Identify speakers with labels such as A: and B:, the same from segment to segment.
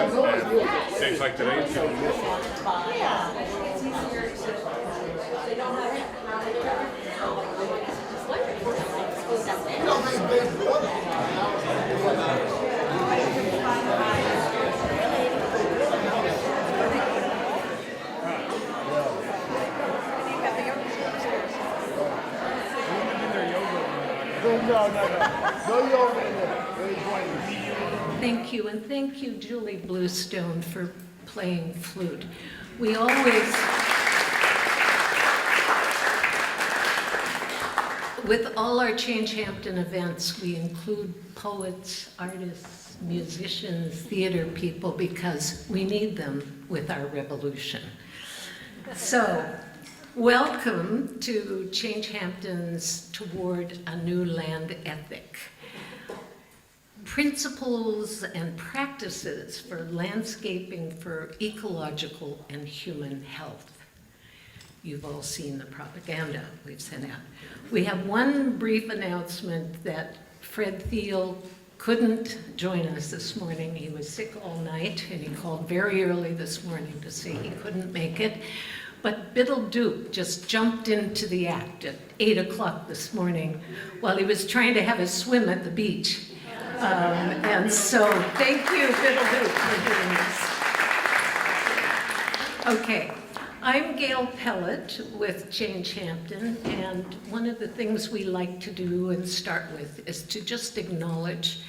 A: Things like today.
B: Thank you, and thank you, Julie Bluestone, for playing flute. We always, with all our ChangeHampton events, we include poets, artists, musicians, theater people, because we need them with our revolution. So, welcome to ChangeHampton's Toward a New Land Ethic. Principles and practices for landscaping for ecological and human health. You've all seen the propaganda we've sent out. We have one brief announcement that Fred Thiel couldn't join us this morning. He was sick all night, and he called very early this morning to say he couldn't make it. But Biddle Duke just jumped into the act at 8 o'clock this morning while he was trying to have a swim at the beach. And so thank you, Biddle Duke, for doing this. Okay, I'm Gail Pellet with ChangeHampton, and one of the things we like to do and start with is to just acknowledge,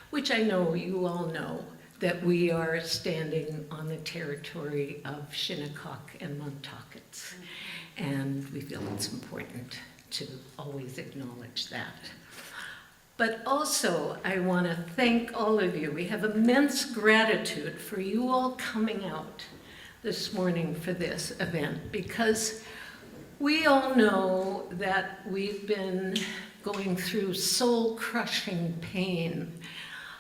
B: which I know you all know, that we are standing on the territory of Shinnecock and Montaukets. And we feel it's important to always acknowledge that. But also, I want to thank all of you. We have immense gratitude for you all coming out this morning for this event, because we all know that we've been going through soul-crushing pain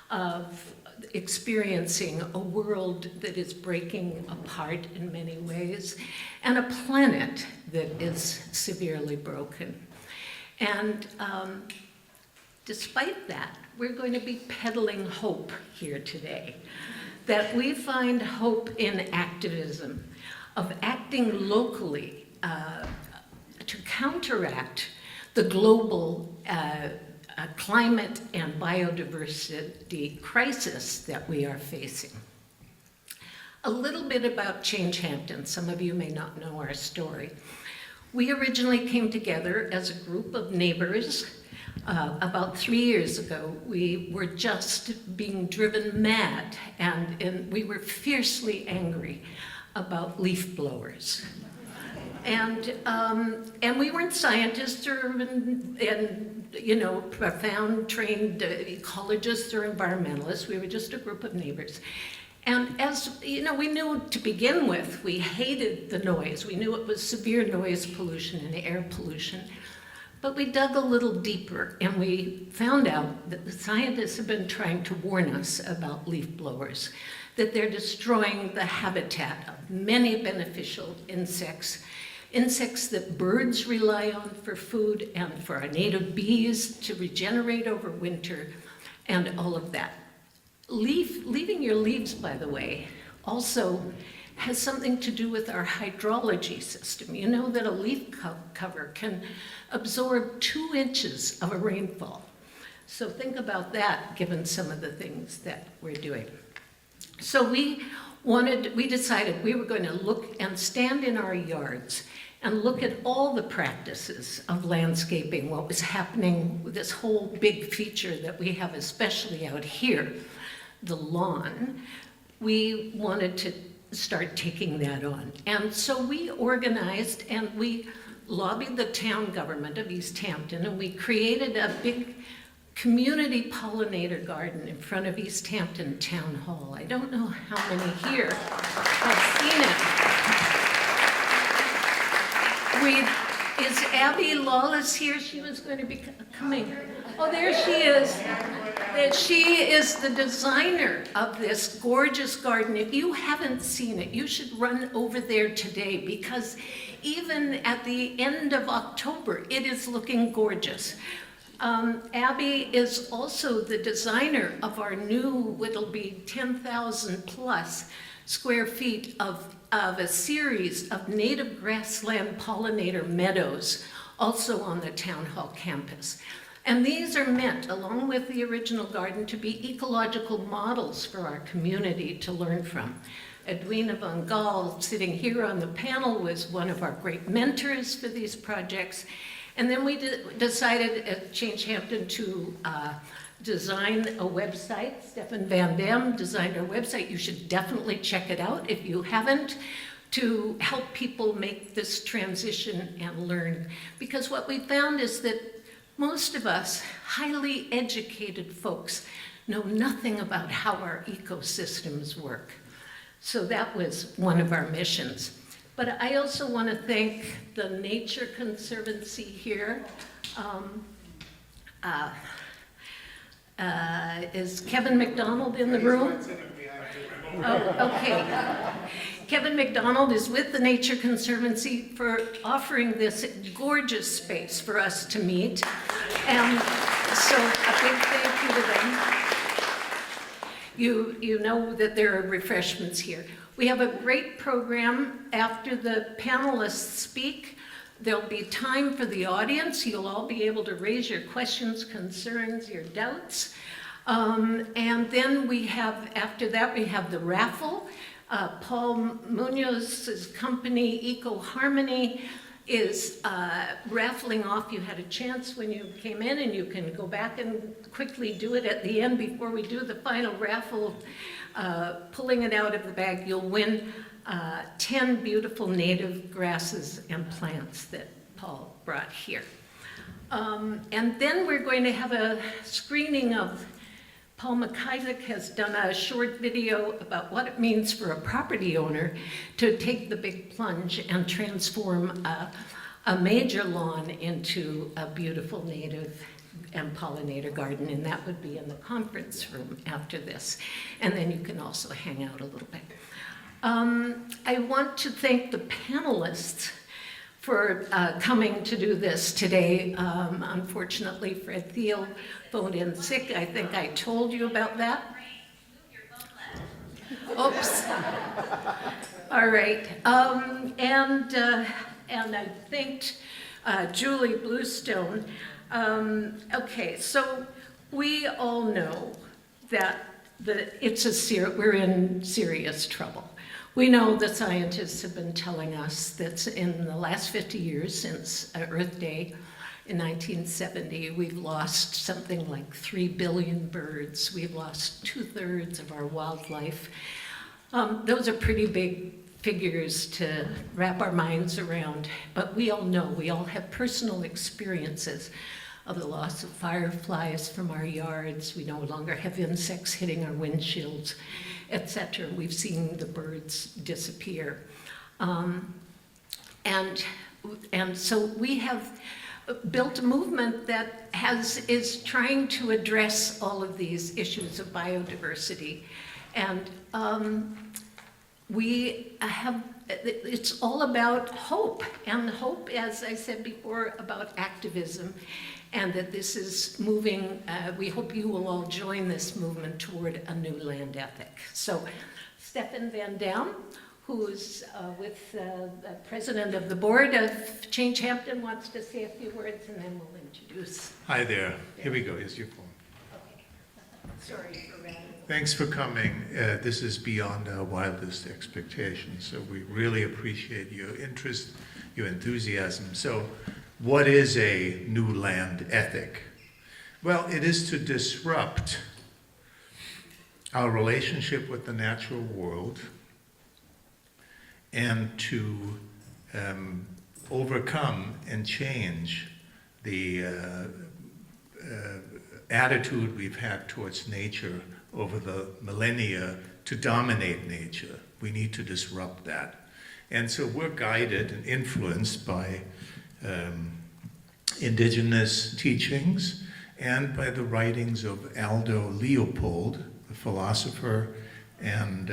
B: of experiencing a world that is breaking apart in many ways, and a planet that is severely broken. And despite that, we're going to be peddling hope here today, that we find hope in activism, of acting locally to counteract the global climate and biodiversity crisis that we are facing. A little bit about ChangeHampton. Some of you may not know our story. We originally came together as a group of neighbors about 3 years ago. We were just being driven mad, and we were fiercely angry about leaf blowers. And we weren't scientists or profound trained ecologists or environmentalists. We were just a group of neighbors. And as you know, we knew to begin with, we hated the noise. We knew it was severe noise pollution and air pollution. But we dug a little deeper, and we found out that the scientists have been trying to warn us about leaf blowers, that they're destroying the habitat of many beneficial insects, insects that birds rely on for food and for our native bees to regenerate over winter, and all of that. Leaving your leaves, by the way, also has something to do with our hydrology system. You know that a leaf cover can absorb 2 inches of a rainfall. So think about that, given some of the things that we're doing. So we decided we were going to look and stand in our yards and look at all the practices of landscaping, what was happening with this whole big feature that we have, especially out here, the lawn. We wanted to start taking that on. And so we organized and we lobbied the town government of East Hampton, and we created a big community pollinator garden in front of East Hampton Town Hall. I don't know how many here have seen it. Is Abby Lawless here? She was going to be coming. Oh, there she is. She is the designer of this gorgeous garden. If you haven't seen it, you should run over there today, because even at the end of October, it is looking gorgeous. Abby is also the designer of our new, it'll be 10,000 plus square feet of a series of native grassland pollinator meadows, also on the town hall campus. And these are meant, along with the original garden, to be ecological models for our community to learn from. Edwina von Gaal, sitting here on the panel, was one of our great mentors for these projects. And then we decided at ChangeHampton to design a website. Stefan Van Dam designed our website. You should definitely check it out if you haven't, to help people make this transition and learn. Because what we found is that most of us, highly educated folks, know nothing about how our ecosystems work. So that was one of our missions. But I also want to thank the Nature Conservancy here. Is Kevin McDonald in the room? Oh, okay. Kevin McDonald is with the Nature Conservancy for offering this gorgeous space for us to meet. And so a big thank you to them. You know that there are refreshments here. We have a great program. After the panelists speak, there'll be time for the audience. You'll all be able to raise your questions, concerns, your doubts. And then we have, after that, we have the raffle. Paul Munoz's company, Eco Harmony, is raffling off. You had a chance when you came in, and you can go back and quickly do it at the end before we do the final raffle. Pulling it out of the bag, you'll win 10 beautiful native grasses and plants that Paul brought here. And then we're going to have a screening of, Paul McIsaac has done a short video about what it means for a property owner to take the big plunge and transform a major lawn into a beautiful native and pollinator garden, and that would be in the conference room after this. And then you can also hang out a little bit. I want to thank the panelists for coming to do this today. Unfortunately, Fred Thiel phoned in sick. I think I told you about that. Oops. All right. And I thanked Julie Bluestone. Okay, so we all know that we're in serious trouble. We know the scientists have been telling us that in the last 50 years since Earth Day in 1970, we've lost something like 3 billion birds. We've lost 2/3 of our wildlife. Those are pretty big figures to wrap our minds around, but we all know, we all have personal experiences of the loss of fireflies from our yards. We no longer have insects hitting our windshields, etc. We've seen the birds disappear. And so we have built a movement that is trying to address all of these issues of biodiversity. And it's all about hope, and hope, as I said before, about activism, and that this is moving, we hope you will all join this movement toward a new land ethic. So Stefan Van Dam, who's with the president of the board of ChangeHampton, wants to say a few words, and then we'll introduce.
A: Hi there. Here we go. Here's your phone.
B: Okay. Sorry for that.
A: Thanks for coming. This is beyond our wildest expectations, so we really appreciate your interest, your enthusiasm. So what is a new land ethic? Well, it is to disrupt our relationship with the natural world and to overcome and change the attitude we've had towards nature over the millennia to dominate nature. We need to disrupt that. And so we're guided and influenced by indigenous teachings and by the writings of Aldo Leopold, the philosopher and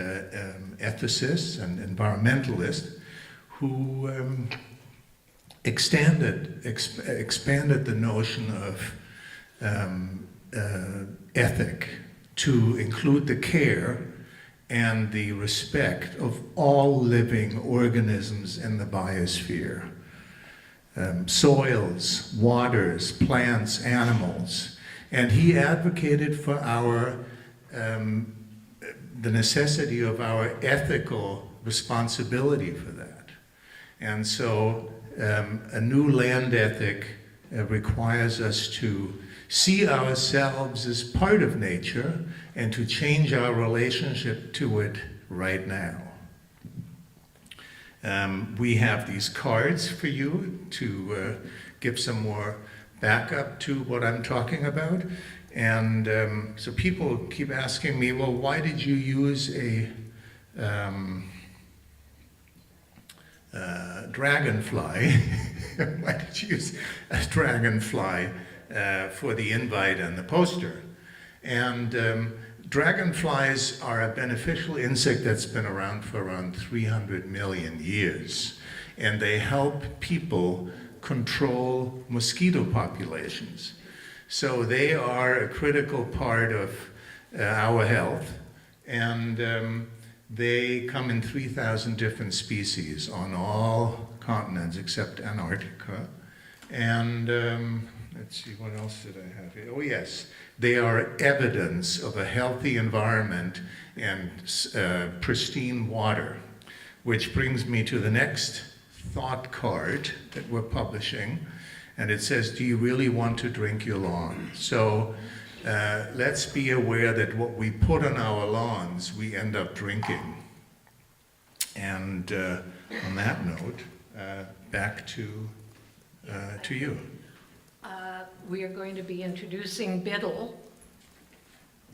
A: ethicist and environmentalist, who expanded the notion of ethic to include the care and the respect of all living organisms in the biosphere. Soils, waters, plants, animals. And he advocated for the necessity of our ethical responsibility for that. And so a new land ethic requires us to see ourselves as part of nature and to change our relationship to it right now. We have these cards for you to give some more backup to what I'm talking about. And so people keep asking me, well, why did you use a dragonfly? Why did you use a dragonfly for the invite and the poster? And dragonflies are a beneficial insect that's been around for around 300 million years. And they help people control mosquito populations. So they are a critical part of our health. And they come in 3,000 different species on all continents except Antarctica. And let's see, what else did I have here? Oh yes, they are evidence of a healthy environment and pristine water, which brings me to the next thought card that we're publishing. And it says, do you really want to drink your lawn? So let's be aware that what we put on our lawns, we end up drinking. And on that note, back to you.
B: We are going to be introducing Biddle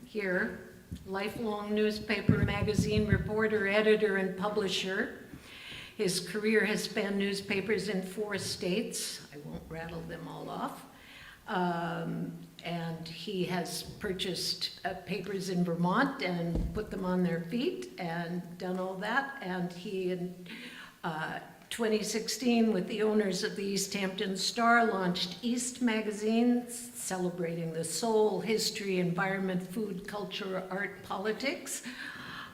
B: here, lifelong newspaper, magazine reporter, editor, and publisher. His career has spanned newspapers in 4 states. I won't rattle them all off. And he has purchased papers in Vermont and put them on their feet and done all that. And he, in 2016, with the owners of the East Hampton Star, launched East Magazine, celebrating the soul, history, environment, food, culture, art, politics,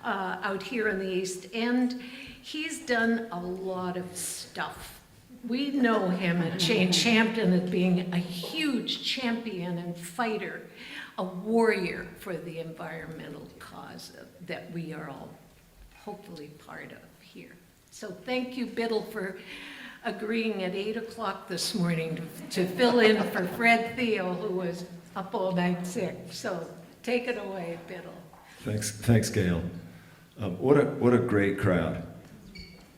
B: out here in the East End. He's done a lot of stuff. We know him at ChangeHampton as being a huge champion and fighter, a warrior for the environmental cause that we are all hopefully part of here. So thank you, Biddle, for agreeing at 8 o'clock this morning to fill in for Fred Thiel, who was up all night sick. So take it away, Biddle.
C: Thanks, Gail. What a great crowd,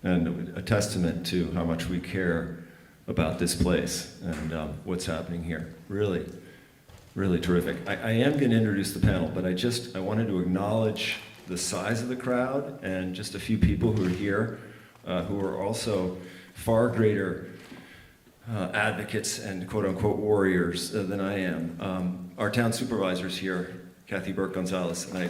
C: and a testament to how much we care about this place and what's happening here. Really, really terrific. I am going to introduce the panel, but I wanted to acknowledge the size of the crowd and just a few people who are here who are also far greater advocates and quote-unquote warriors than I am. Our town supervisor's here, Kathy Burke-Gonzalez, and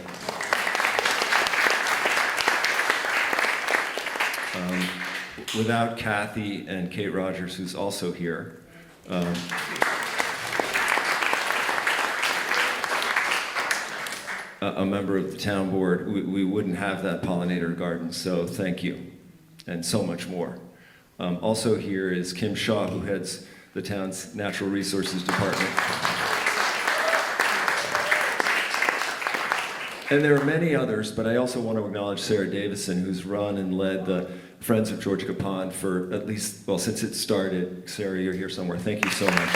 C: without Kathy and Kate Rogers, who's also here, a member of the town board, we wouldn't have that pollinator garden, so thank you, and so much more. Also here is Kim Shaw, who heads the town's Natural Resources Department. And there are many others, but I also want to acknowledge Sarah Davison, who's run and led the Friends of Georgia Pond for at least, well, since it started. Sarah, you're here somewhere. Thank you so much.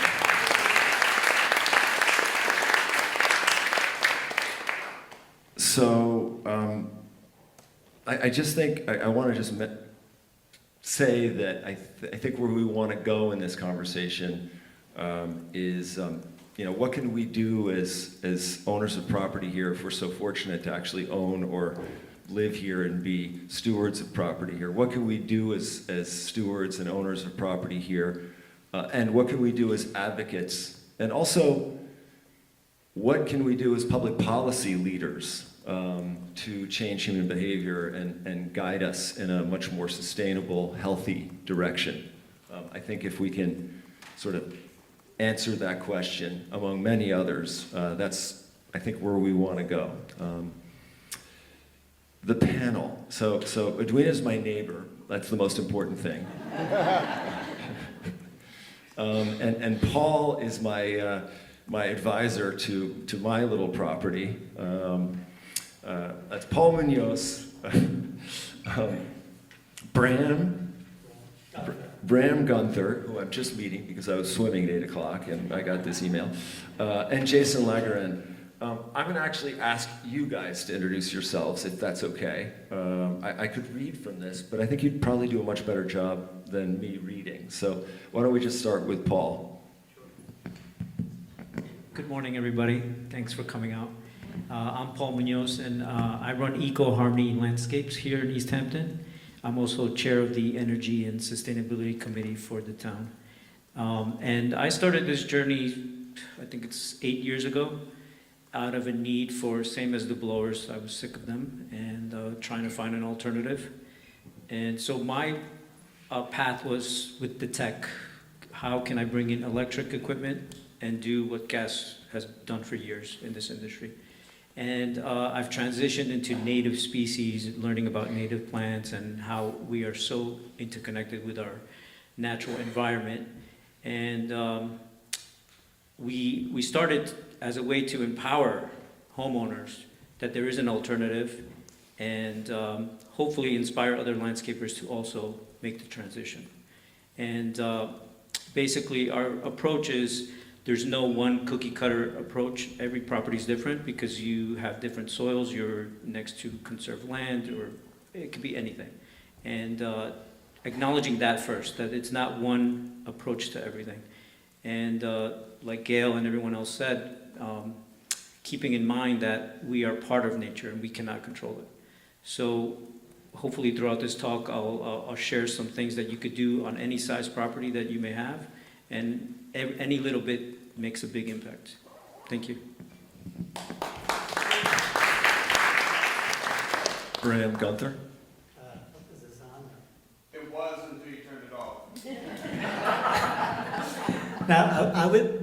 C: So I just think, I want to just say that I think where we want to go in this conversation is, what can we do as owners of property here if we're so fortunate to actually own or live here and be stewards of property here? What can we do as stewards and owners of property here? And what can we do as advocates? And also, what can we do as public policy leaders to change human behavior and guide us in a much more sustainable, healthy direction? I think if we can sort of answer that question, among many others. That's, I think, where we want to go. The panel. So Edwina's my neighbor. That's the most important thing. And Paul is my advisor to my little property. That's Paul Munoz, Bram Gunther, who I'm just meeting because I was swimming at 8 o'clock and I got this email, and Jason Lagerin. I'm going to actually ask you guys to introduce yourselves, if that's okay. I could read from this, but I think you'd probably do a much better job than me reading. So why don't we just start with Paul?
D: Good morning, everybody. Thanks for coming out. I'm Paul Munoz, and I run Eco Harmony Landscapes here in East Hampton. I'm also chair of the Energy and Sustainability Committee for the town. And I started this journey, I think it's 8 years ago, out of a need for, same as the blowers, I was sick of them, and trying to find an alternative. And so my path was with the tech. How can I bring in electric equipment and do what gas has done for years in this industry? And I've transitioned into native species, learning about native plants and how we are so interconnected with our natural environment. And we started as a way to empower homeowners that there is an alternative, and hopefully inspire other landscapers to also make the transition. And basically our approach is, there's no one cookie cutter approach. Every property is different because you have different soils, you're next to conserved land, or it could be anything. And acknowledging that first, that it's not one approach to everything. And like Gail and everyone else said, keeping in mind that we are part of nature and we cannot control it. So hopefully throughout this talk, I'll share some things that you could do on any size property that you may have, and any little bit makes a big impact. Thank you.
C: Bram Gunther.
E: It was until you turned it off.
F: Now,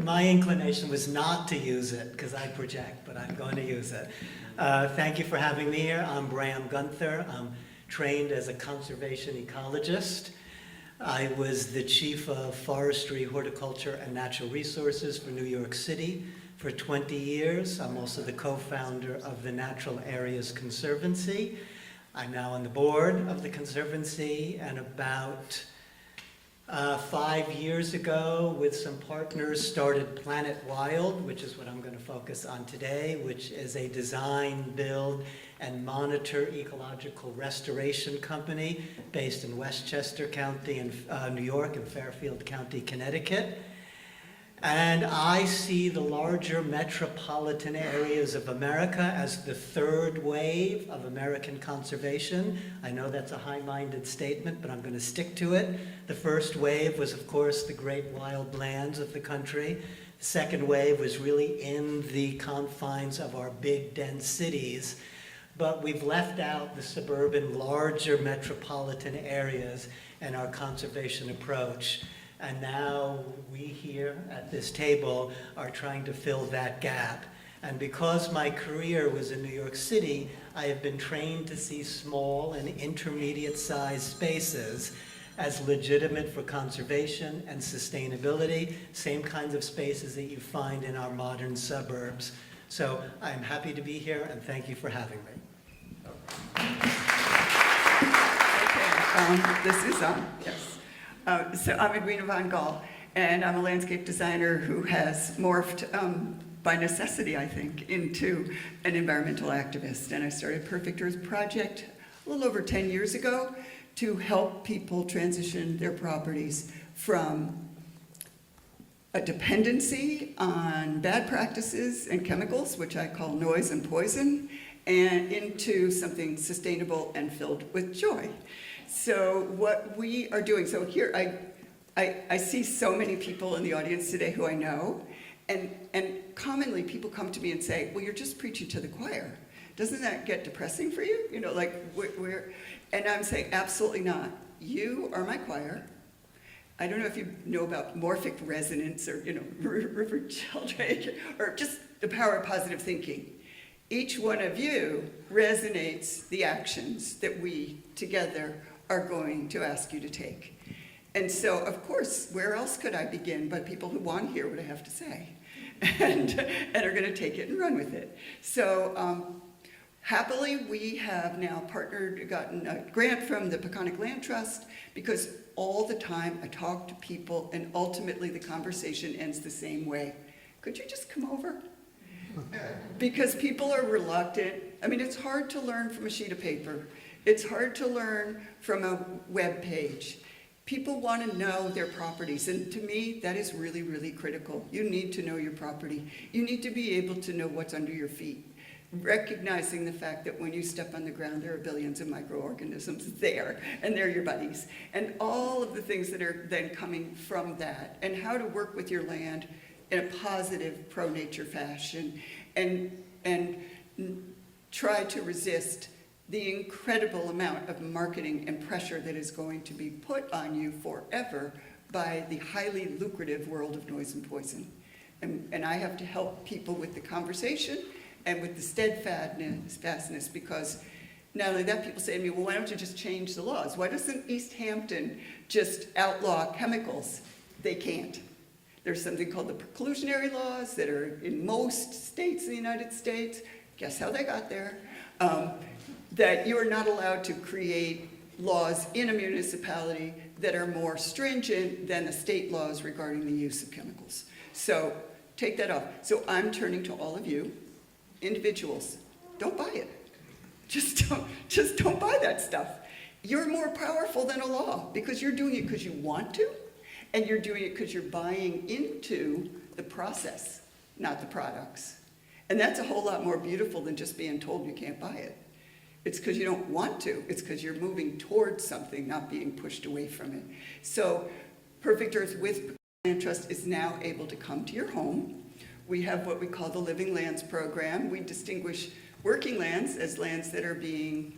F: my inclination was not to use it because I project, but I'm going to use it. Thank you for having me here. I'm Bram Gunther. I'm trained as a conservation ecologist. I was the chief of forestry, horticulture, and natural resources for New York City for 20 years. I'm also the co-founder of the Natural Areas Conservancy. I'm now on the board of the Conservancy, and about 5 years ago, with some partners, started Planet Wild, which is what I'm going to focus on today, which is a design, build, and monitor ecological restoration company based in Westchester County in New York and Fairfield County, Connecticut. And I see the larger metropolitan areas of America as the third wave of American conservation. I know that's a high-minded statement, but I'm going to stick to it. The first wave was, of course, the great wild lands of the country. The second wave was really in the confines of our big, dense cities. But we've left out the suburban, larger metropolitan areas in our conservation approach. And now we here at this table are trying to fill that gap. And because my career was in New York City, I have been trained to see small and intermediate-sized spaces as legitimate for conservation and sustainability, same kinds of spaces that you find in our modern suburbs. So I'm happy to be here, and thank you for having me.
G: Okay, this is on, yes. So I'm Edwina Von Gall, and I'm a landscape designer who has morphed by necessity, I think, into an environmental activist. And I started Perfect Earth Project a little over 10 years ago to help people transition their properties from a dependency on bad practices and chemicals, which I call noise and poison, and into something sustainable and filled with joy. So what we are doing, so here I see so many people in the audience today who I know, and commonly people come to me and say, well, you're just preaching to the choir. Doesn't that get depressing for you? You know, like, and I'm saying, absolutely not. You are my choir, I don't know if you know about morphic resonance or, river children, or just the power of positive thinking. Each one of you resonates the actions that we together are going to ask you to take. And so, of course, where else could I begin but people who want to hear what I have to say and are going to take it and run with it. So happily, we have now gotten a grant from the Peconic Land Trust, because all the time I talk to people and ultimately the conversation ends the same way. Could you just come over? Because people are reluctant. I mean, it's hard to learn from a sheet of paper. It's hard to learn from a web page. People want to know their properties, and to me, that is really, really critical. You need to know your property. You need to be able to know what's under your feet, recognizing the fact that when you step on the ground, there are billions of microorganisms there, and they're your buddies, and all of the things that are then coming from that, and how to work with your land in a positive, pro-nature fashion, and try to resist the incredible amount of marketing and pressure that is going to be put on you forever by the highly lucrative world of noise and poison. And I have to help people with the conversation and with the steadfastness, because not only that, people say to me, well, why don't you just change the laws? Why doesn't East Hampton just outlaw chemicals? They can't. There's something called the preclusionary laws that are in most states in the United States. Guess how they got there? That you are not allowed to create laws in a municipality that are more stringent than the state laws regarding the use of chemicals. So take that off. So I'm turning to all of you, individuals. Don't buy it. Just don't buy that stuff. You're more powerful than a law, because you're doing it because you want to, and you're doing it because you're buying into the process, not the products. And that's a whole lot more beautiful than just being told you can't buy it. It's because you don't want to. It's because you're moving towards something, not being pushed away from it. So Perfect Earth with Land Trust is now able to come to your home. We have what we call the Living Lands program. We distinguish working lands as lands that are being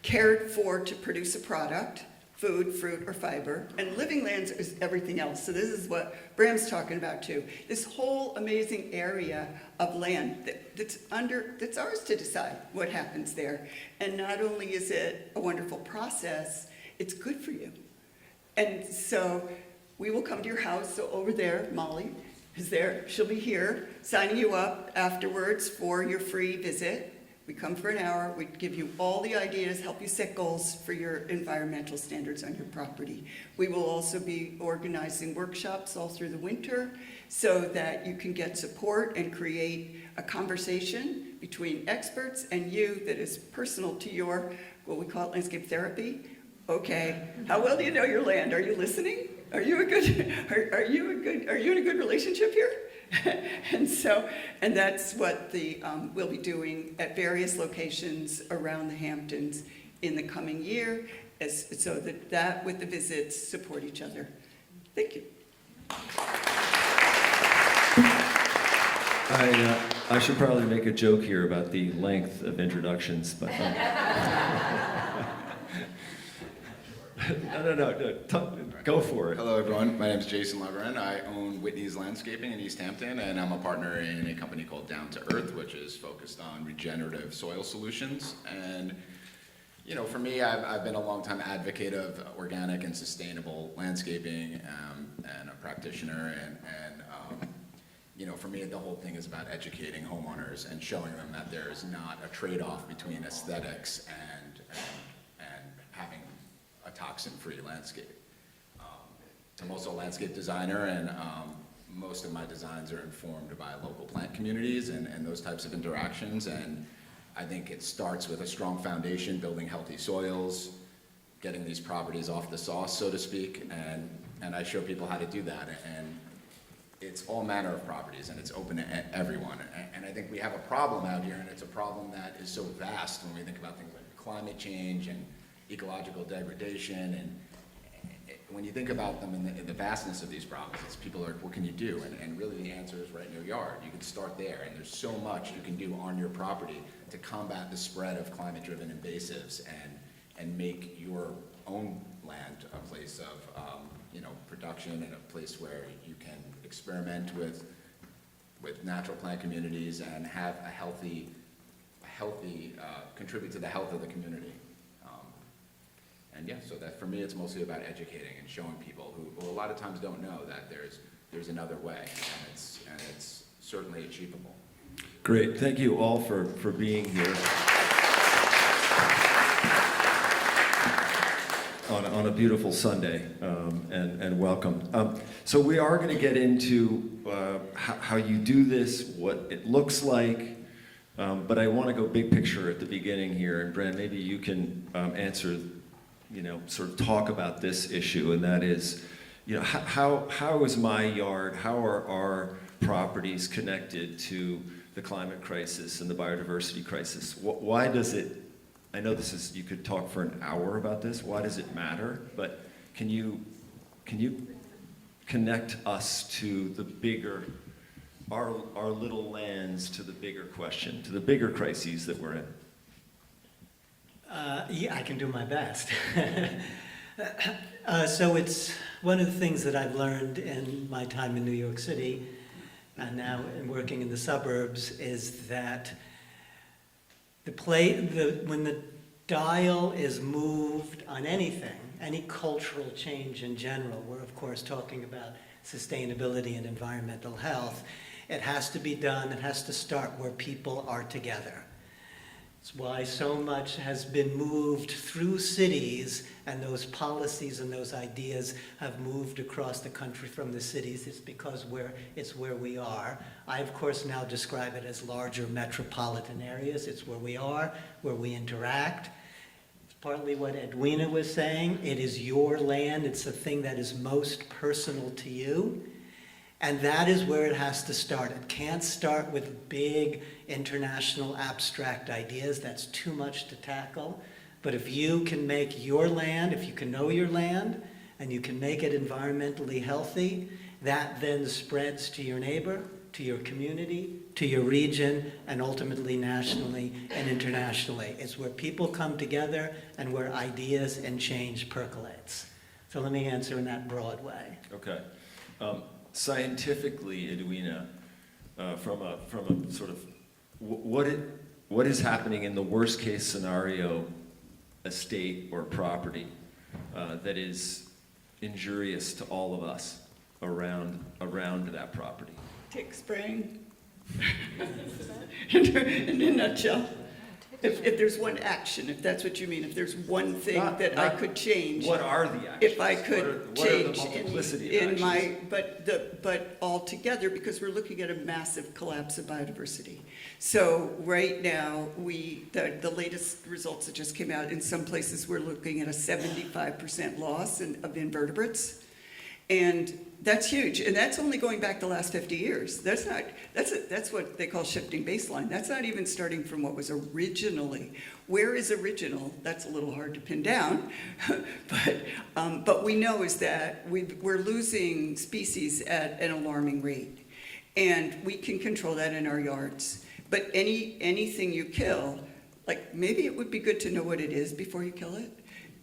G: cared for to produce a product, food, fruit, or fiber, and living lands is everything else. So this is what Bram's talking about too. This whole amazing area of land that's ours to decide what happens there. And not only is it a wonderful process, it's good for you. And so we will come to your house. So over there, Molly is there. She'll be here signing you up afterwards for your free visit. We come for an hour, we give you all the ideas, help you set goals for your environmental standards on your property. We will also be organizing workshops all through the winter so that you can get support and create a conversation between experts and you that is personal to your, what we call landscape therapy. Okay, how well do you know your land? Are you listening? Are you in a good relationship here? and that's what we'll be doing at various locations around the Hamptons in the coming year, so that with the visits support each other. Thank you.
C: I should probably make a joke here about the length of introductions, but no, go for it.
E: Hello, everyone. My name is Jason Leverin. I own Whitney's Landscaping in East Hampton, and I'm a partner in a company called Down to Earth, which is focused on regenerative soil solutions. And, for me, I've been a longtime advocate of organic and sustainable landscaping, and a practitioner. And for me, the whole thing is about educating homeowners and showing them that there is not a trade-off between aesthetics and having a toxin-free landscape. I'm also a landscape designer, and most of my designs are informed by local plant communities and those types of interactions. And I think it starts with a strong foundation, building healthy soils, getting these properties off the sauce, so to speak, and I show people how to do that. And it's all manner of properties, and it's open to everyone. And I think we have a problem out here, and it's a problem that is so vast when we think about things like climate change and ecological degradation, and when you think about them in the vastness of these problems, it's people are like, what can you do? And really the answer is right in your yard. You can start there, and there's so much you can do on your property to combat the spread of climate-driven invasives and make your own land, a place of, production, and a place where you can experiment with natural plant communities and have a healthy, contribute to the health of the community. And yeah, so that for me, it's mostly about educating and showing people who a lot of times don't know that there's another way, and it's certainly achievable.
C: Great, thank you all for being here. On a beautiful Sunday, and welcome. So we are going to get into how you do this, what it looks like, but I want to go big picture at the beginning here, and Bran, maybe you can answer, sort of talk about this issue, and that is, how is my yard, how are our properties connected to the climate crisis and the biodiversity crisis? Why does it, I know you could talk for an hour about this, why does it matter? But can you connect us to the bigger, our little lands to the bigger question, to the bigger crises that we're in?
F: Yeah, I can do my best. So it's one of the things that I've learned in my time in New York City, and now in working in the suburbs, is that when the dial is moved on anything, any cultural change in general, we're of course talking about sustainability and environmental health, it has to be done, it has to start where people are together. It's why so much has been moved through cities, and those policies and those ideas have moved across the country from the cities. It's because it's where we are. I, of course, now describe it as larger metropolitan areas. It's where we are, where we interact. It's partly what Edwina was saying. It is your land. It's the thing that is most personal to you. And that is where it has to start. It can't start with big international abstract ideas. That's too much to tackle. But if you can make your land, if you can know your land, and you can make it environmentally healthy, that then spreads to your neighbor, to your community, to your region, and ultimately nationally and internationally. It's where people come together and where ideas and change percolates. So let me answer in that broad way.
C: Okay. Scientifically, Edwina, from a sort of what is happening in the worst case scenario estate or property that is injurious to all of us around that property?
G: Tick spraying. In a nutshell. If there's one action, if that's what you mean, if there's one thing that I could change.
C: What are the actions?
G: If I could change
C: what are the multiplicity of
G: in my,
C: actions?
G: but all together, because we're looking at a massive collapse of biodiversity. So right now, the latest results that just came out, in some places we're looking at a 75% loss of invertebrates. And that's huge, and that's only going back the last 50 years. That's what they call shifting baseline. That's not even starting from what was originally. Where is original? That's a little hard to pin down, but we know is that we're losing species at an alarming rate, and we can control that in our yards. But anything you kill, like maybe it would be good to know what it is before you kill it.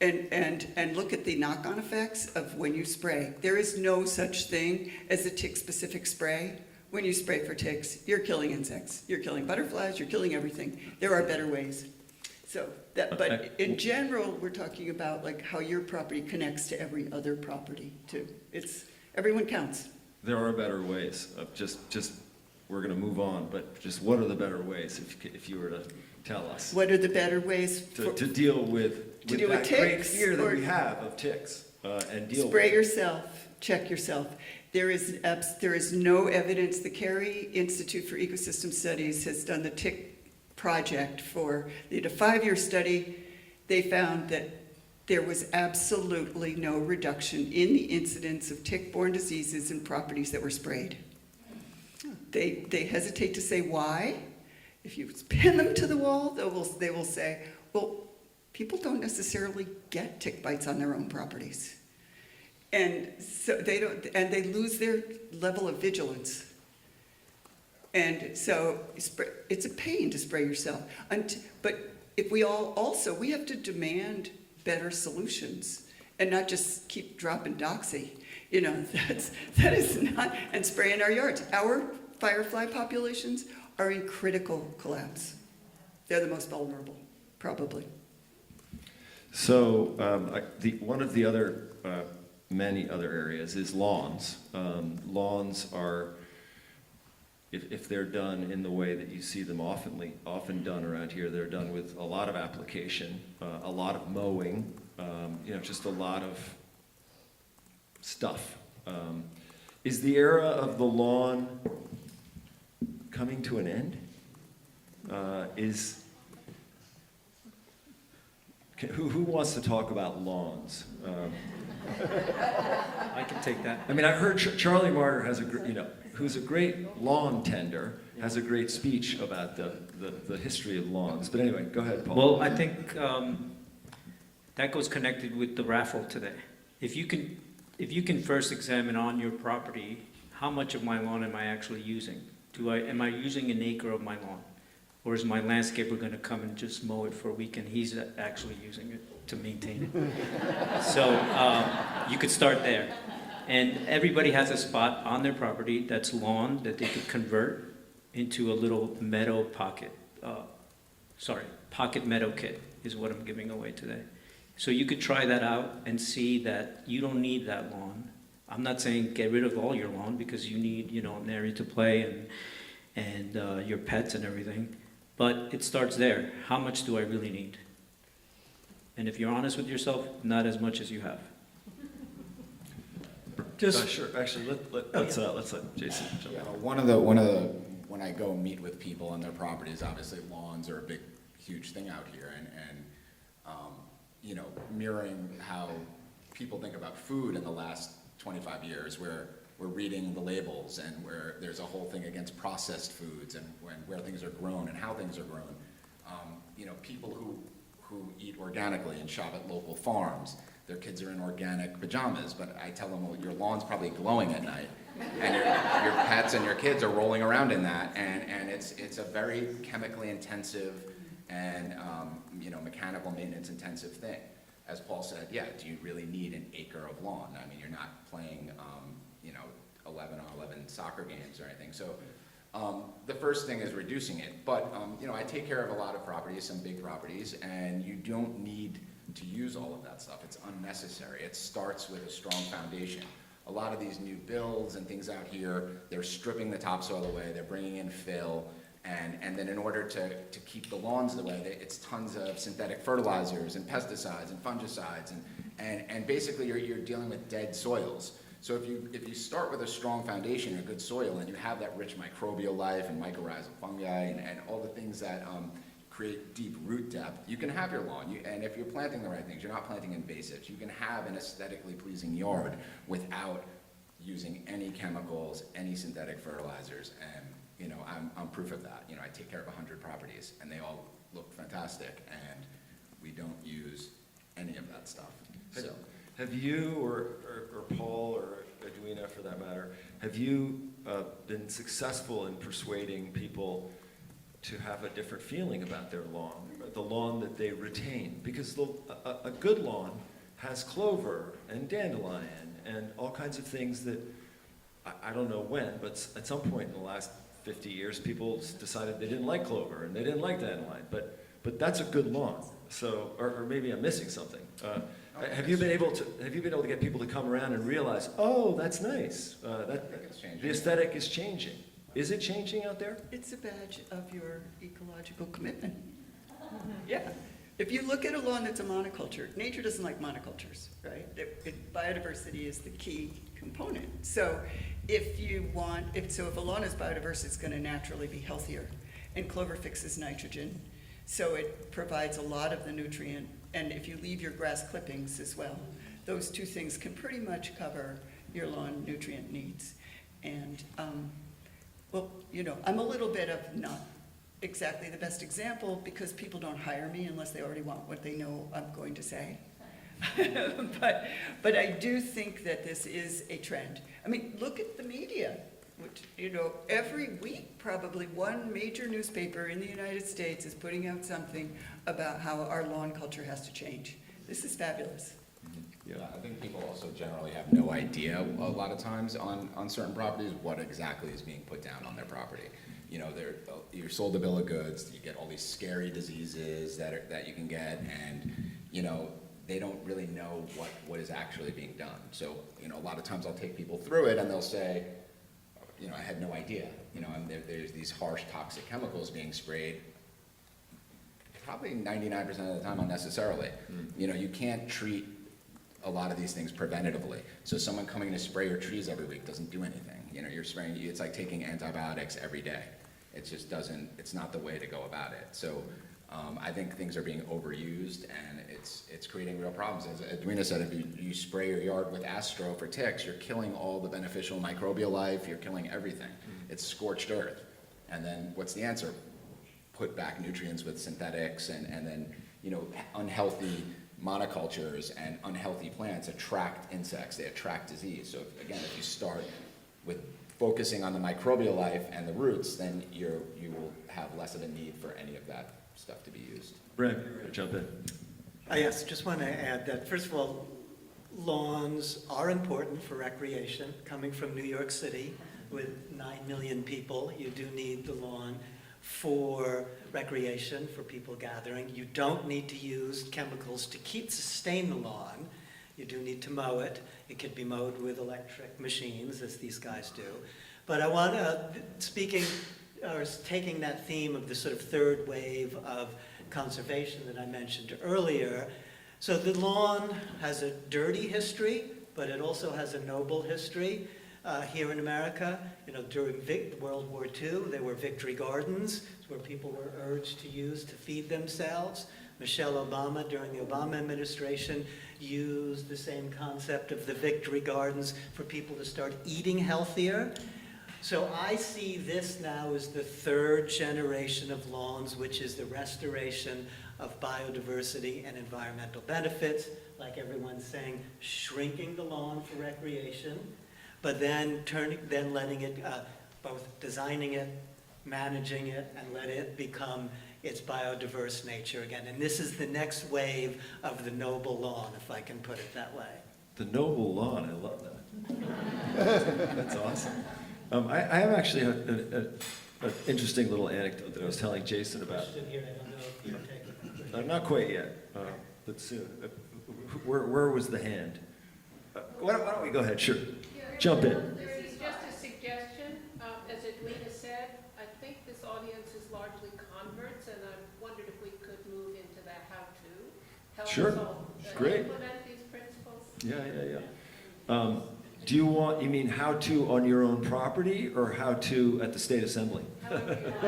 G: And look at the knock-on effects of when you spray. There is no such thing as a tick-specific spray. When you spray for ticks, you're killing insects, you're killing butterflies, you're killing everything. There are better ways. But in general, we're talking about like how your property connects to every other property too. Everyone counts.
C: There are better ways. We're going to move on, but just what are the better ways if you were to tell us?
G: What are the better ways
C: to deal with that great
G: ticks,
C: fear that we have of ticks and deal
G: spray
C: with it?
G: yourself, check yourself. There is no evidence. The Cary Institute for Ecosystem Studies has done the tick project they did a 5-year study. They found that there was absolutely no reduction in the incidence of tick-borne diseases in properties that were sprayed. They hesitate to say why. If you pin them to the wall, they will say, well, people don't necessarily get tick bites on their own properties. And so they lose their level of vigilance. And so it's a pain to spray yourself. But if we have to demand better solutions and not just keep dropping doxy. You know, that is not, and spraying our yards. Our firefly populations are in critical collapse. They're the most vulnerable, probably.
C: So one of the other, many other areas is lawns. Lawns are, if they're done in the way that you see them often done around here, they're done with a lot of application, a lot of mowing, just a lot of stuff. Is the era of the lawn coming to an end? Who wants to talk about lawns?
D: I can take that.
C: I mean, I heard Charlie Martyr has who's a great lawn tender, has a great speech about the history of lawns. But anyway, go ahead, Paul.
D: Well, I think that goes connected with the raffle today. If you can first examine on your property, how much of my lawn am I actually using? Am I using an acre of my lawn? Or is my landscaper going to come and just mow it for a week and he's actually using it to maintain it? So you could start there. And everybody has a spot on their property that's lawn that they could convert into a little meadow pocket. Pocket meadow kit is what I'm giving away today. So you could try that out and see that you don't need that lawn. I'm not saying get rid of all your lawn because you need, an area to play and your pets and everything. But it starts there. How much do I really need? And if you're honest with yourself, not as much as you have.
C: Sure. Actually, let's let Jason jump in.
E: One of the when I go meet with people on their properties, obviously lawns are a big, huge thing out here, and mirroring how people think about food in the last 25 years, where we're reading the labels and where there's a whole thing against processed foods and where things are grown and how things are grown. People who eat organically and shop at local farms, their kids are in organic pajamas, but I tell them, well, your lawn's probably glowing at night, and your pets and your kids are rolling around in that, and it's a very chemically intensive and mechanical maintenance intensive thing. As Paul said, yeah, do you really need an acre of lawn? I mean, you're not playing 11 on 11 soccer games or anything. So the first thing is reducing it. But I take care of a lot of properties, some big properties, and you don't need to use all of that stuff. It's unnecessary. It starts with a strong foundation. A lot of these new builds and things out here, they're stripping the topsoil away, they're bringing in fill, and then in order to keep the lawns the way, it's tons of synthetic fertilizers and pesticides and fungicides, and basically you're dealing with dead soils. So if you start with a strong foundation, a good soil, and you have that rich microbial life and mycorrhizal fungi and all the things that create deep root depth, you can have your lawn. And if you're planting the right things, you're not planting invasives, you can have an aesthetically pleasing yard without using any chemicals, any synthetic fertilizers. And I'm proof of that. I take care of 100 properties, and they all look fantastic, and we don't use any of that stuff. So.
C: Have you, or Paul, or Edwina for that matter, have you been successful in persuading people to have a different feeling about their lawn, the lawn that they retain? Because a good lawn has clover and dandelion and all kinds of things that, I don't know when, but at some point in the last 50 years, people decided they didn't like clover and they didn't like dandelion, but that's a good lawn. So, or maybe I'm missing something. Have you been able to get people to come around and realize, oh, that's nice.
E: I think it's changing.
C: The aesthetic is changing. Is it changing out there?
G: It's a badge of your ecological commitment. Yeah. If you look at a lawn that's a monoculture, nature doesn't like monocultures, right? Biodiversity is the key component. So if a lawn is biodiverse, it's going to naturally be healthier. And clover fixes nitrogen, so it provides a lot of the nutrient. And if you leave your grass clippings as well, those two things can pretty much cover your lawn nutrient needs. And I'm a little bit of not exactly the best example because people don't hire me unless they already want what they know I'm going to say. but I do think that this is a trend. I mean, look at the media, which, every week probably one major newspaper in the United States is putting out something about how our lawn culture has to change. This is fabulous.
C: Yeah.
E: I think people also generally have no idea a lot of times on certain properties what exactly is being put down on their property. You know, you're sold a bill of goods, you get all these scary diseases that you can get, and, you know, they don't really know what is actually being done. So, you know, a lot of times I'll take people through it and they'll say, you know, I had no idea, you know, and there's these harsh toxic chemicals being sprayed, probably 99% of the time unnecessarily. You know, you can't treat a lot of these things preventatively. So someone coming to spray your trees every week doesn't do anything. You know, you're spraying, it's like taking antibiotics every day. It just doesn't, it's not the way to go about it. So I think things are being overused, and it's creating real problems. As Edwina said, if you spray your yard with Astro for ticks, you're killing all the beneficial microbial life, you're killing everything. It's scorched earth. And then what's the answer? Put back nutrients with synthetics, and then, you know, unhealthy monocultures and unhealthy plants attract insects, they attract disease. So if you start with focusing on the microbial life and the roots, then you will have less of a need for any of that stuff to be used.
C: Brent, jump in.
F: Yes, just want to add that, first of all, lawns are important for recreation. Coming from New York City with 9 million people, you do need the lawn for recreation, for people gathering. You don't need to use chemicals to sustain the lawn. You do need to mow it. It could be mowed with electric machines, as these guys do. But I want to, taking that theme of the sort of third wave of conservation that I mentioned earlier. So the lawn has a dirty history, but it also has a noble history. Here in America, you know, during World War II, there were victory gardens where people were urged to use to feed themselves. Michelle Obama, during the Obama administration, used the same concept of the victory gardens for people to start eating healthier. So I see this now as the third generation of lawns, which is the restoration of biodiversity and environmental benefits, like everyone's saying, shrinking the lawn for recreation, but then letting it, both designing it, managing it, and let it become its biodiverse nature again. And this is the next wave of the noble lawn, if I can put it that way.
C: The noble lawn, I love that. That's awesome. I have actually an interesting little anecdote that I was telling Jason about.
F: Question here, I don't know if you're taking it.
C: Not quite yet, but soon. Where was the hand? Why don't we go ahead? Sure. Jump in.
H: This is just a suggestion. As Edwina said, I think this audience is largely converts, and I wondered if we could move into the how-to. Help
C: Sure.
H: us all
C: Great.
H: implement these principles.
C: Yeah. Do you mean how to on your own property, or how to at the state assembly?
H: However you like.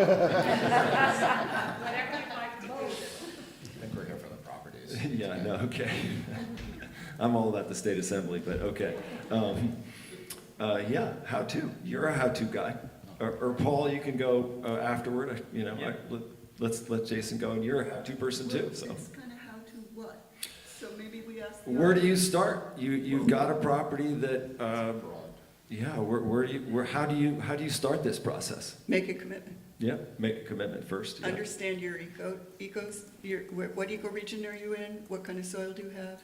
H: Whatever you'd like to do.
E: I think we're here for the properties.
C: Yeah, no, okay. I'm all about the state assembly, but okay. Yeah, how to. You're a how-to guy. Or Paul, you can go afterward. You know, let's let Jason go, and you're a how-to person too. So.
G: It's kind of how to what? So maybe we ask.
C: Where do you start? You've got a property that. Yeah. How do you start this process?
G: Make a commitment.
C: Yeah. Make a commitment first. Yeah.
G: Understand your what ecoregion are you in? What kind of soil do you have?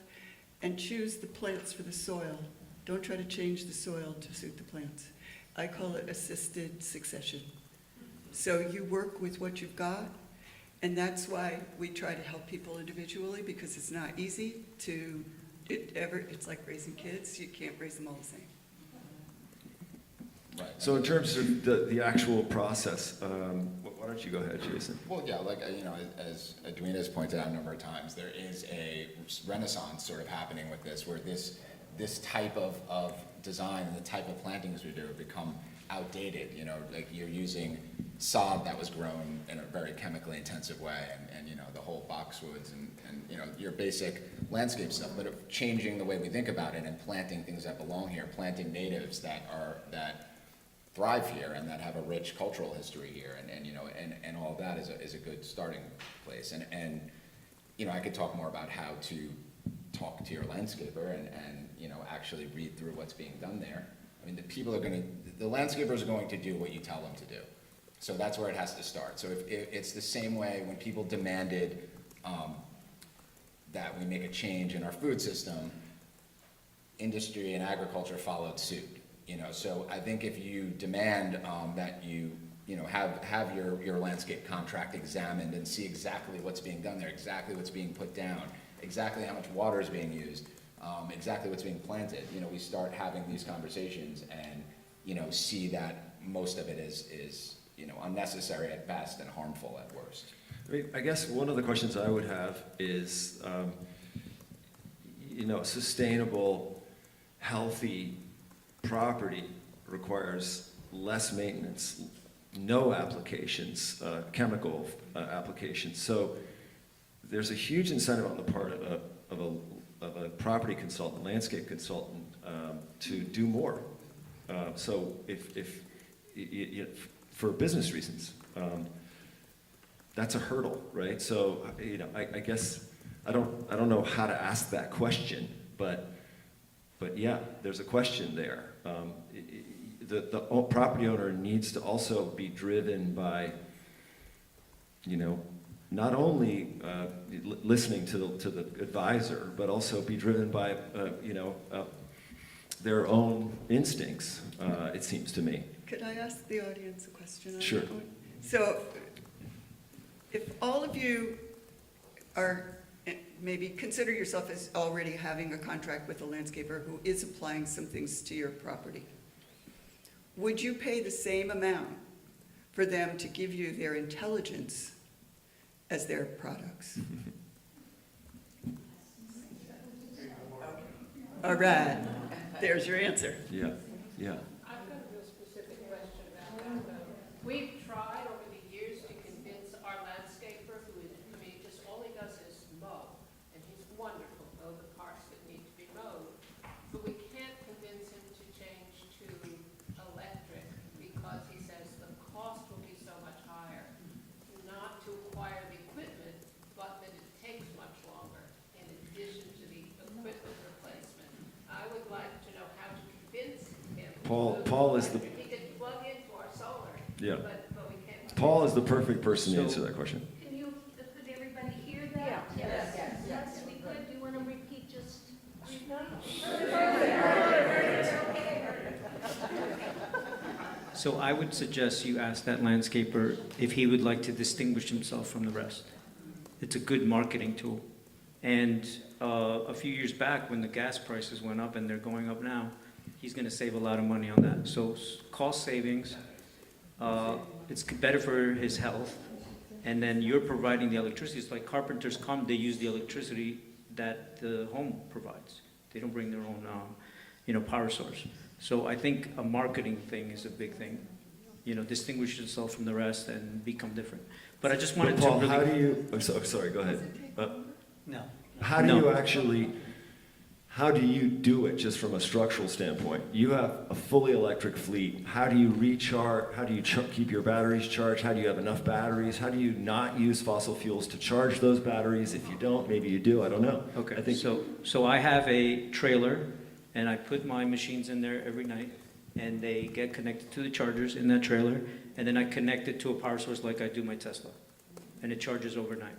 G: And choose the plants for the soil. Don't try to change the soil to suit the plants. I call it assisted succession. So you work with what you've got, and that's why we try to help people individually, because it's not easy to, it's like raising kids, you can't raise them all the same.
E: Right.
C: So in terms of the actual process, why don't you go ahead, Jason?
E: Well, yeah, like, you know, as Edwina has pointed out a number of times, there is a renaissance sort of happening with this, where this type of design and the type of plantings we do have become outdated. You know, like you're using sod that was grown in a very chemically intensive way, and you know, the whole boxwoods and you know, your basic landscape stuff, but of changing the way we think about it and planting things that belong here, planting natives that thrive here and that have a rich cultural history here, and you know, and all of that is a good starting place. And you know, I could talk more about how to talk to your landscaper and you know, actually read through what's being done there. I mean, the landscapers are going to do what you tell them to do. So that's where it has to start. So if it's the same way when people demanded that we make a change in our food system, industry and agriculture followed suit. So I think if you demand that you have your landscape contract examined and see exactly what's being done there, exactly what's being put down, exactly how much water is being used, exactly what's being planted, we start having these conversations and, see that most of it is unnecessary at best and harmful at worst.
C: I mean, I guess one of the questions I would have is, sustainable, healthy property requires less maintenance, no applications, chemical applications. So there's a huge incentive on the part of a property consultant, landscape consultant, to do more. So if for business reasons, that's a hurdle, right? So I guess I don't know how to ask that question, but yeah, there's a question there. The property owner needs to also be driven by, not only listening to the advisor, but also be driven by, their own instincts, it seems to me.
G: Could I ask the audience a question on
C: Sure.
G: that one? So, if all of you are, maybe consider yourself as already having a contract with a landscaper who is applying some things to your property, would you pay the same amount for them to give you their intelligence as their products? All right, there's your answer.
C: Yeah, yeah.
H: I've got a real specific question about that, though. We've tried over the years to convince our landscaper, just all he does is mow, and he's wonderful, mow the parks that need to be mowed. But we can't convince him to change to electric because he says the cost will be so much higher, not to acquire the equipment, but that it takes much longer in addition to the equipment replacement. I would like to know how to convince him.
C: Paul is the-
H: He could plug into our solar,
C: Yeah.
H: but we can't.
C: Paul is the perfect person to
D: So-
C: answer that question.
B: Could everybody hear that? Yes, we could. Do you want to repeat just?
D: So I would suggest you ask that landscaper if he would like to distinguish himself from the rest. It's a good marketing tool. And a few years back, when the gas prices went up and they're going up now, he's going to save a lot of money on that. So cost savings, it's better for his health. And then you're providing the electricity. It's like carpenters come, they use the electricity that the home provides. They don't bring their own, power source. So I think a marketing thing is a big thing. Distinguish yourself from the rest and become different. But I just wanted
C: But Paul,
D: to
C: how
D: really...
C: do you, sorry, go ahead.
F: No.
C: How do
D: No.
C: you actually, how do you do it just from a structural standpoint? You have a fully electric fleet. How do you recharge? How do you keep your batteries charged? How do you have enough batteries? How do you not use fossil fuels to charge those batteries? If you don't, maybe you do, I don't know.
D: Okay,
C: I think,
D: so I have a trailer, and I put my machines in there every night, and they get connected to the chargers in that trailer, and then I connect it to a power source like I do my Tesla, and it charges overnight.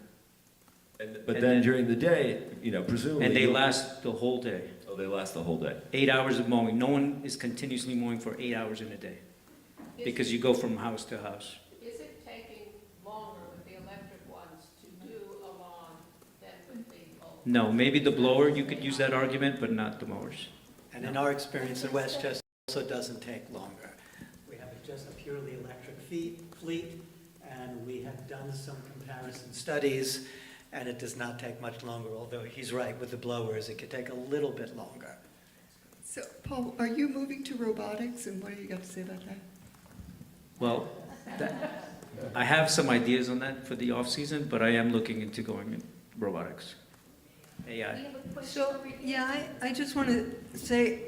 C: but
D: and
C: then
D: then-
C: during the day, presumably.
D: And they
C: you'll-
D: last the whole day.
C: Oh, they last the whole day.
D: 8 hours of mowing. No one is continuously mowing for 8 hours in a day, because you go from house to house.
H: Is it taking longer with the electric ones to do a lawn than with the old?
D: No, maybe the blower, you could use that argument, but not the mowers.
F: And in our experience in Westchester, it also doesn't take longer. We have just a purely electric fleet, and we have done some comparison studies, and it does not take much longer, although he's right, with the blowers, it could take a little bit longer.
G: So, Paul, are you moving to robotics, and what do you got to say about that?
D: Well, I have some ideas on that for the off-season, but I am looking into going in robotics, AI.
I: So, yeah, I just want to say,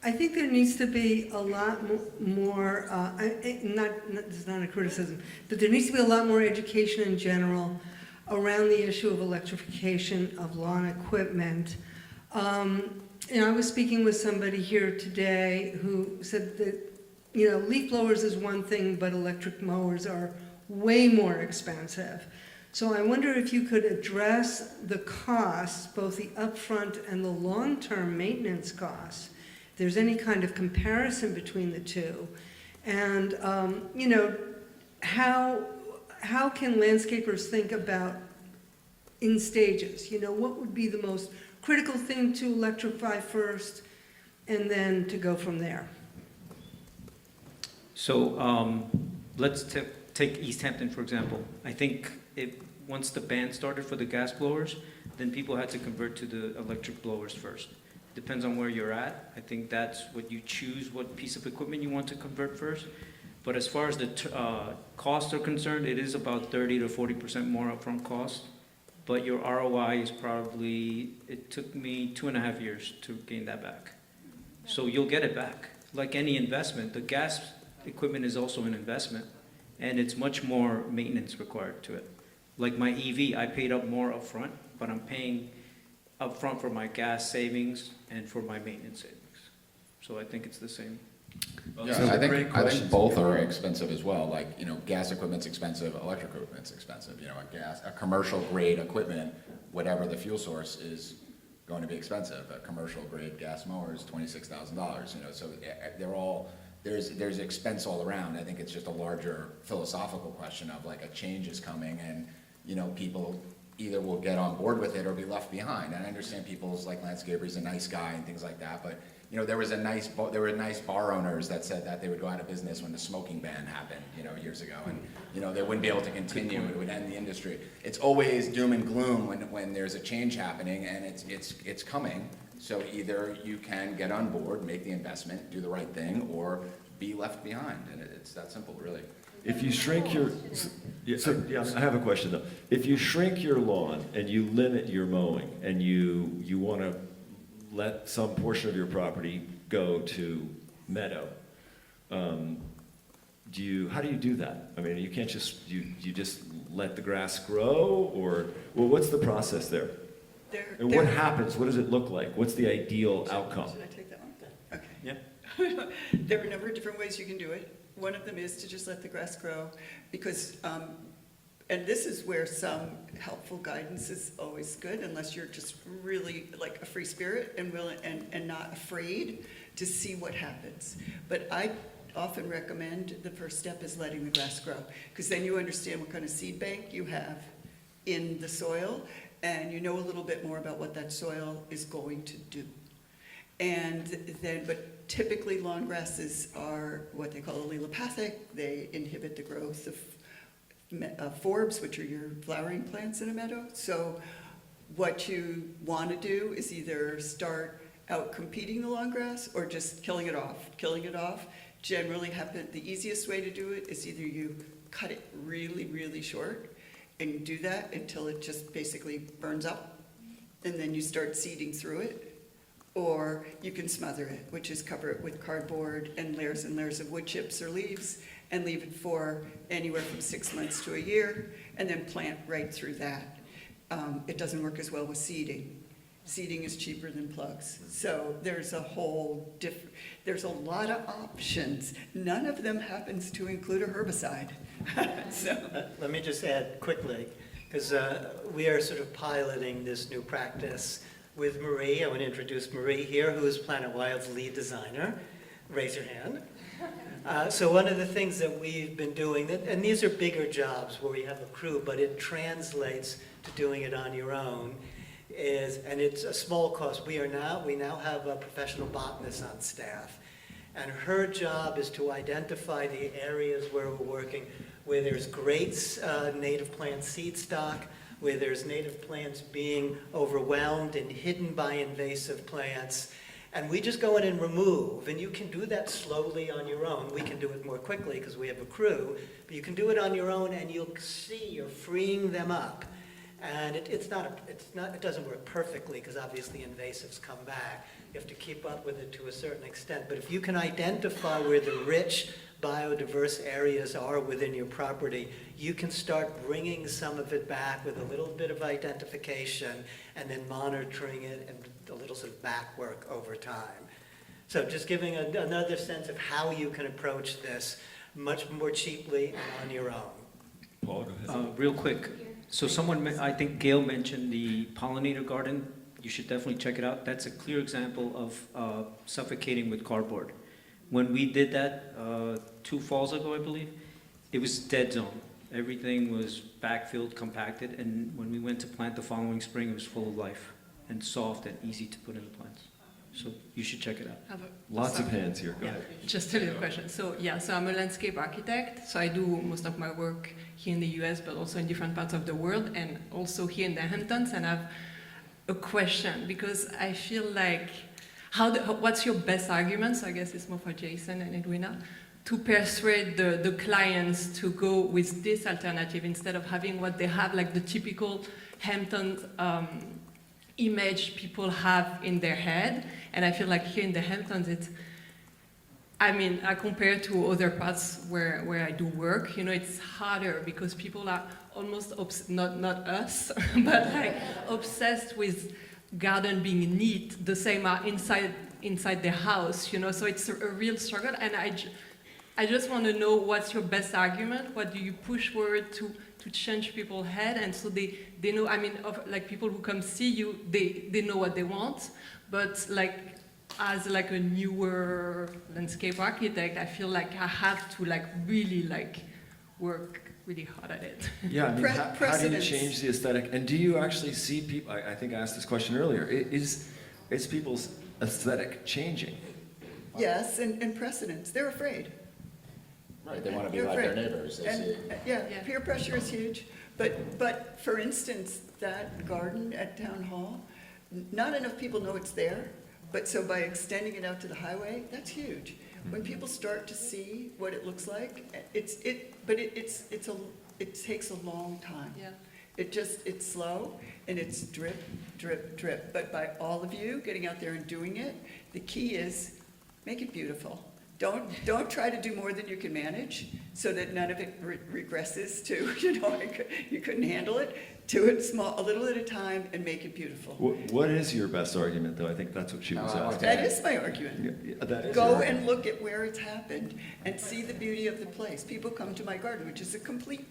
I: I think there needs to be a lot more, it's not a criticism, but there needs to be a lot more education in general around the issue of electrification of lawn equipment. I was speaking with somebody here today who said that, leaf blowers is one thing, but electric mowers are way more expensive. So I wonder if you could address the costs, both the upfront and the long-term maintenance costs. If there's any kind of comparison between the two. And, you know, how can landscapers think about in stages? You know, what would be the most critical thing to electrify first and then to go from there?
D: So let's take East Hampton, for example. I think once the ban started for the gas blowers, then people had to convert to the electric blowers first. Depends on where you're at. I think that's what you choose, what piece of equipment you want to convert first. But as far as the costs are concerned, it is about 30 to 40% more upfront cost. But your ROI is probably, it took me 2.5 years to gain that back. So you'll get it back. Like any investment, the gas equipment is also an investment, and it's much more maintenance required to it. Like my EV, I paid up more upfront, but I'm paying upfront for my gas savings and for my maintenance savings. So I think it's the same.
E: Yeah,
C: So
E: I
C: great
E: think
C: questions.
E: both are expensive as well. Like, you know, gas equipment's expensive, electric equipment's expensive. You know, a commercial grade equipment, whatever the fuel source, is going to be expensive. A commercial grade gas mower is $26,000. You know, so they're all, there's expense all around. I think it's just a larger philosophical question of like a change is coming, and you know, people either will get on board with it or be left behind. And I understand people's like landscaper's a nice guy and things like that, but you know, there were nice bar owners that said that they would go out of business when the smoking ban happened, you know, years ago, and you know, they wouldn't be able to continue. It would end the industry. It's always doom and gloom when there's a change happening, and it's coming. So either you can get on board, make the investment, do the right thing, or be left behind, and it's that simple, really.
C: If you shrink your, I have a question though. If you shrink your lawn and you limit your mowing and you want to let some portion of your property go to meadow, how do you do that? I mean, you can't just, you just let the grass grow, or, well, what's the process there? And what happens? What does it look like? What's the ideal outcome?
G: Should I take that one? Okay.
D: Yeah.
G: There are a number of different ways you can do it. One of them is to just let the grass grow, because, and this is where some helpful guidance is always good, unless you're just really like a free spirit and willing and not afraid to see what happens. But I often recommend the first step is letting the grass grow, because then you understand what kind of seed bank you have in the soil, and you know a little bit more about what that soil is going to do. And then, but typically lawn grasses are what they call allelopathic. They inhibit the growth of forbs, which are your flowering plants in a meadow. So what you want to do is either start out competing the lawn grass or just killing it off. Killing it off generally the easiest way to do it is either you cut it really, really short and do that until it just basically burns up, and then you start seeding through it. Or you can smother it, which is cover it with cardboard and layers of wood chips or leaves, and leave it for anywhere from 6 months to a year, and then plant right through that. It doesn't work as well with seeding. Seeding is cheaper than plugs. So there's a lot of options. None of them happens to include a herbicide. So.
F: Let me just add quickly, because we are sort of piloting this new practice with Marie. I want to introduce Marie here, who is Planet Wild's lead designer. Raise your hand. So one of the things that we've been doing, and these are bigger jobs where we have a crew, but it translates to doing it on your own, and it's a small cost. We now have a professional botanist on staff, and her job is to identify the areas where we're working, where there's great native plant seed stock, where there's native plants being overwhelmed and hidden by invasive plants. And we just go in and remove, and you can do that slowly on your own. We can do it more quickly because we have a crew, but you can do it on your own, and you'll see you're freeing them up. And it doesn't work perfectly because obviously invasives come back. You have to keep up with it to a certain extent. But if you can identify where the rich biodiverse areas are within your property, you can start bringing some of it back with a little bit of identification and then monitoring it and a little sort of back work over time. So just giving another sense of how you can approach this much more cheaply and on your own.
C: Paul, go ahead.
D: Real quick, So I think Gail mentioned the pollinator garden. You should definitely check it out. That's a clear example of suffocating with cardboard. When we did that 2 falls ago, I believe, it was dead zone. Everything was backfilled, compacted, and when we went to plant the following spring, it was full of life and soft and easy to put in the plants. So you should check it out.
J: Have
C: Lots of hands here, go
J: Yeah,
C: ahead.
J: just a little question. So I'm a landscape architect. So I do most of my work here in the US, but also in different parts of the world, and also here in the Hamptons. And I have a question because I feel like, what's your best argument? So I guess it's more for Jason and Edwina, to persuade the clients to go with this alternative instead of having what they have, like the typical Hampton image people have in their head. And I feel like here in the Hamptons, I compare to other parts where I do work, it's harder because people are almost, not us, but like obsessed with garden being neat, the same are inside their house, so it's a real struggle. And I just want to know what's your best argument, what do you push forward to change people's head, and so they know, like people who come see you, they know what they want, but like, as like a newer landscape architect, I feel like I have to like really like work really hard at it.
C: Yeah, how do you
G: Precedence.
C: change the aesthetic? And do you actually see people, I think I asked this question earlier, is people's aesthetic changing?
G: Yes, and precedents, they're afraid.
E: Right, they want to be
G: They're
E: like their
G: afraid.
E: neighbors. They
G: And,
E: see.
G: yeah,
J: Yeah.
G: peer pressure is huge, but for instance, that garden at Town Hall, not enough people know it's there, but so by extending it out to the highway, that's huge. When people start to see what it looks like, it takes a long time.
J: Yeah.
G: It's slow, and it's drip, drip, drip. But by all of you getting out there and doing it, the key is, make it beautiful. Don't try to do more than you can manage, so that none of it regresses to, you couldn't handle it. Do it small, a little at a time, and make it beautiful.
C: What is your best argument, though? I think that's what she was
E: Oh, I like
C: asking.
G: That is my argument.
C: Yeah, that is
G: Go
C: your
G: and
C: argument.
G: look at where it's happened and see the beauty of the place. People come to my garden, which is a complete,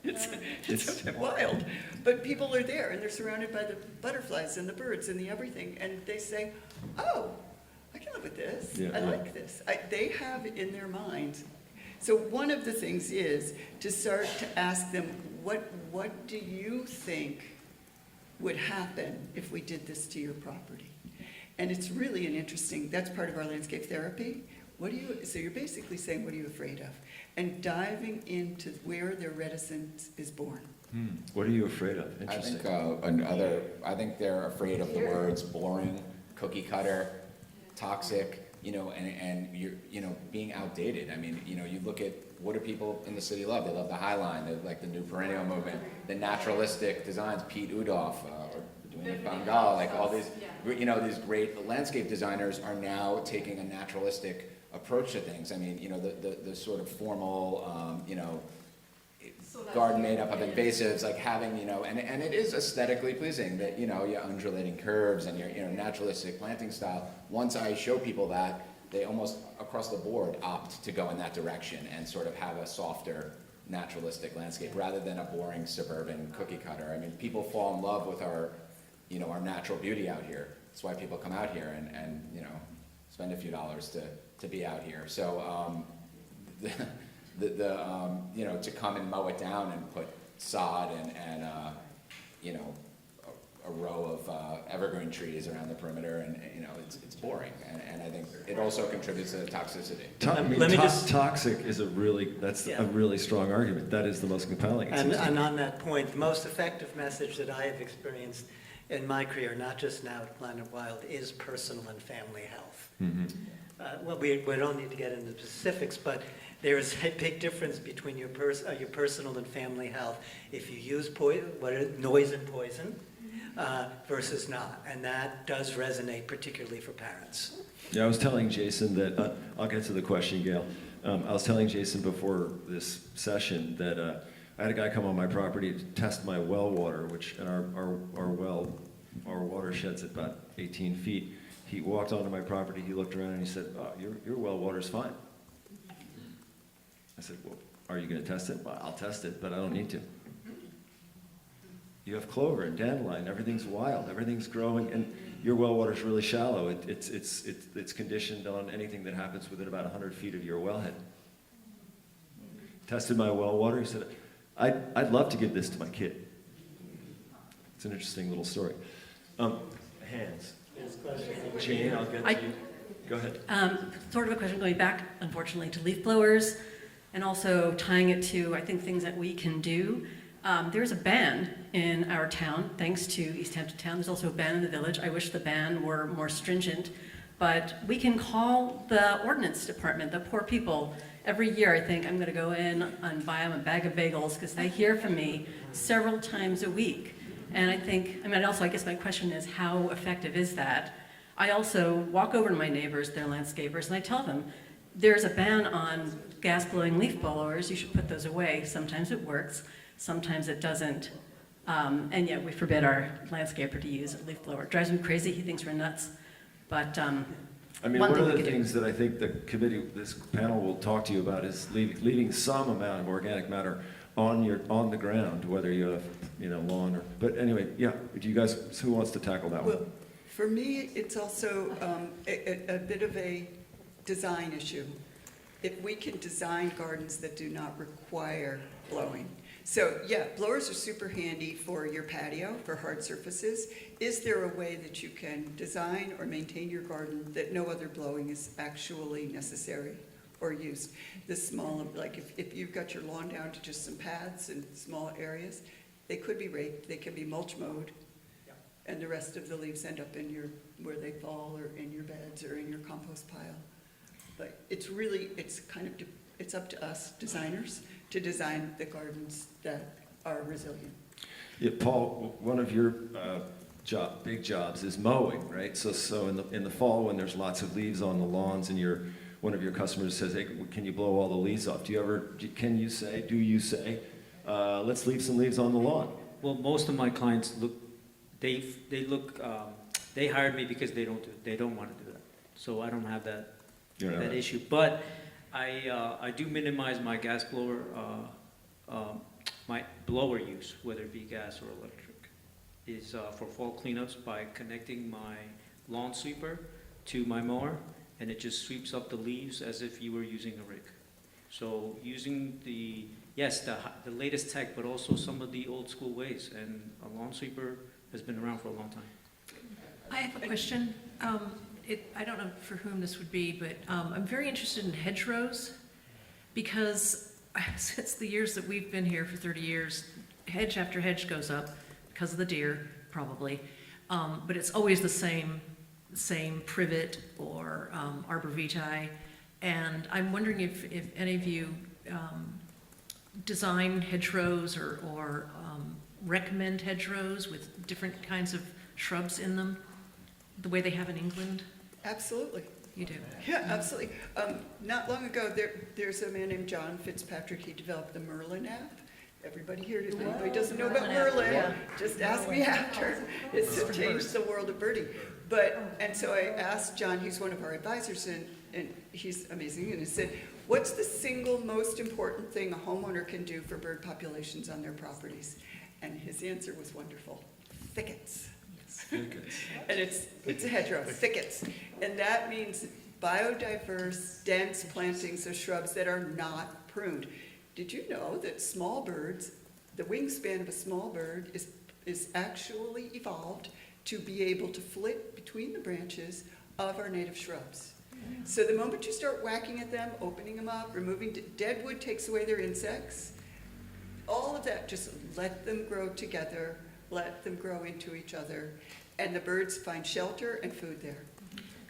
G: it's wild. But people are there, and they're surrounded by the butterflies and the birds and the everything, and they say, oh, I can live with this.
C: Yeah,
G: I
C: yeah.
G: like this. They have in their minds. So one of the things is to start to ask them, what do you think would happen if we did this to your property? And it's really an interesting, that's part of our landscape therapy. So you're basically saying, what are you afraid of? And diving into where their reticence is born.
C: What are you afraid of?
E: I
C: Interesting.
E: think I think they're afraid of the words boring, cookie cutter, toxic, and you're, being outdated. I mean, you look at, what do people in the city love? They love the High Line, they like the new perennial movement, the naturalistic designs, Pete Udoff, or doing Van Gogh, like all these, these great landscape designers are now taking a naturalistic approach to things. I mean, the sort of formal, garden made up of invasives, like having, and it is aesthetically pleasing that, your undulating curves and your, naturalistic planting style. Once I show people that, they almost across the board opt to go in that direction and sort of have a softer, naturalistic landscape rather than a boring suburban cookie cutter. I mean, people fall in love with our, our natural beauty out here. That's why people come out here and spend a few dollars to be out here. So, to come and mow it down and put sod and a row of evergreen trees around the perimeter, and it's boring, and I think it also contributes to the toxicity.
F: Let me just-
C: Toxic is a really strong argument. That is the most compelling. it seems to me.
F: And on that point, the most effective message that I have experienced in my career, not just now at Planet Wild, is personal and family health. Well, we don't need to get into specifics, but there is a big difference between your personal and family health if you use noise and poison versus not, and that does resonate particularly for parents.
C: Yeah, I was telling Jason that, I'll get to the question, Gail. I was telling Jason before this session that I had a guy come on my property to test my well water, which in our watershed's at about 18 feet. He walked onto my property, he looked around and he said, oh, your well water's fine. I said, well, are you gonna test it? Well, I'll test it, but I don't need to. you have clover and dandelion, everything's wild, everything's growing, and your well water's really shallow. It's conditioned on anything that happens within about 100 feet of your wellhead. Tested my well water, he said, I'd love to give this to my kid. It's an interesting little story. Hands. Jane, I'll get to you. Go ahead.
K: Sort of a question going back, unfortunately, to leaf blowers, and also tying it to, I think, things that we can do. There's a ban in our town, thanks to East Hampton Town. There's also a ban in the village. I wish the ban were more stringent, but we can call the ordinance department, the poor people. Every year, I think I'm going to go in and buy them a bag of bagels because they hear from me several times a week. And I think, I guess my question is, how effective is that? I also walk over to my neighbors, they're landscapers, and I tell them, there's a ban on gas-blowing leaf blowers, you should put those away. Sometimes it works, sometimes it doesn't. And yet we forbid our landscaper to use a leaf blower. It drives me crazy, he thinks we're nuts. But
C: one of the things that I think the committee, this panel will talk to you about is leaving some amount of organic matter on the ground, whether you have lawn or. But anyway, yeah. Do you guys? Who wants to tackle that one?
G: Well, for me, it's also a bit of a design issue. If we can design gardens that do not require blowing. So yeah, blowers are super handy for your patio, for hard surfaces. Is there a way that you can design or maintain your garden that no other blowing is actually necessary or used? The small, like if you've got your lawn down to just some paths and small areas, they could be raked, they can be mulch mowed, and the rest of the leaves end up in where they fall, or in your beds, or in your compost pile. But it's up to us designers to design the gardens that are resilient.
C: Yeah, Paul, one of your big jobs is mowing, right? So in the fall, when there's lots of leaves on the lawns, and one of your customers says, "Hey, can you blow all the leaves off?" Do you say, let's leave some leaves on the lawn?
D: Well, most of my clients they hired me because they don't want to do that. So I don't have that issue. But I do minimize my gas blower, my blower use, whether it be gas or electric, is for fall cleanups by connecting my lawn sweeper to my mower, and it just sweeps up the leaves as if you were using a rake. So using the latest tech, but also some of the old school ways, and a lawn sweeper has been around for a long time.
L: I have a question. I don't know for whom this would be, but I'm very interested in hedgerows, because since the years that we've been here for 30 years, hedge after hedge goes up because of the deer, probably, but it's always the same privet or arborvitae, and I'm wondering if any of you design hedgerows or recommend hedgerows with different kinds of shrubs in them, the way they have in England?
G: Absolutely.
L: You do?
G: Yeah, absolutely. Not long ago, there's a man named John Fitzpatrick. He developed the Merlin app. Everybody here, if anybody doesn't know about Merlin, just ask me after. It's changed the world of birding. And so I asked John, he's one of our advisors, and he's amazing, and he said, what's the single most important thing a homeowner can do for bird populations on their properties? And his answer was wonderful: thickets. And it's a hedgerow, thickets. And that means biodiverse, dense plantings of shrubs that are not pruned. Did you know that small birds, the wingspan of a small bird is actually evolved to be able to flit between the branches of our native shrubs? So the moment you start whacking at them, opening them up, removing dead wood takes away their insects, all of that, just let them grow together, let them grow into each other, and the birds find shelter and food there.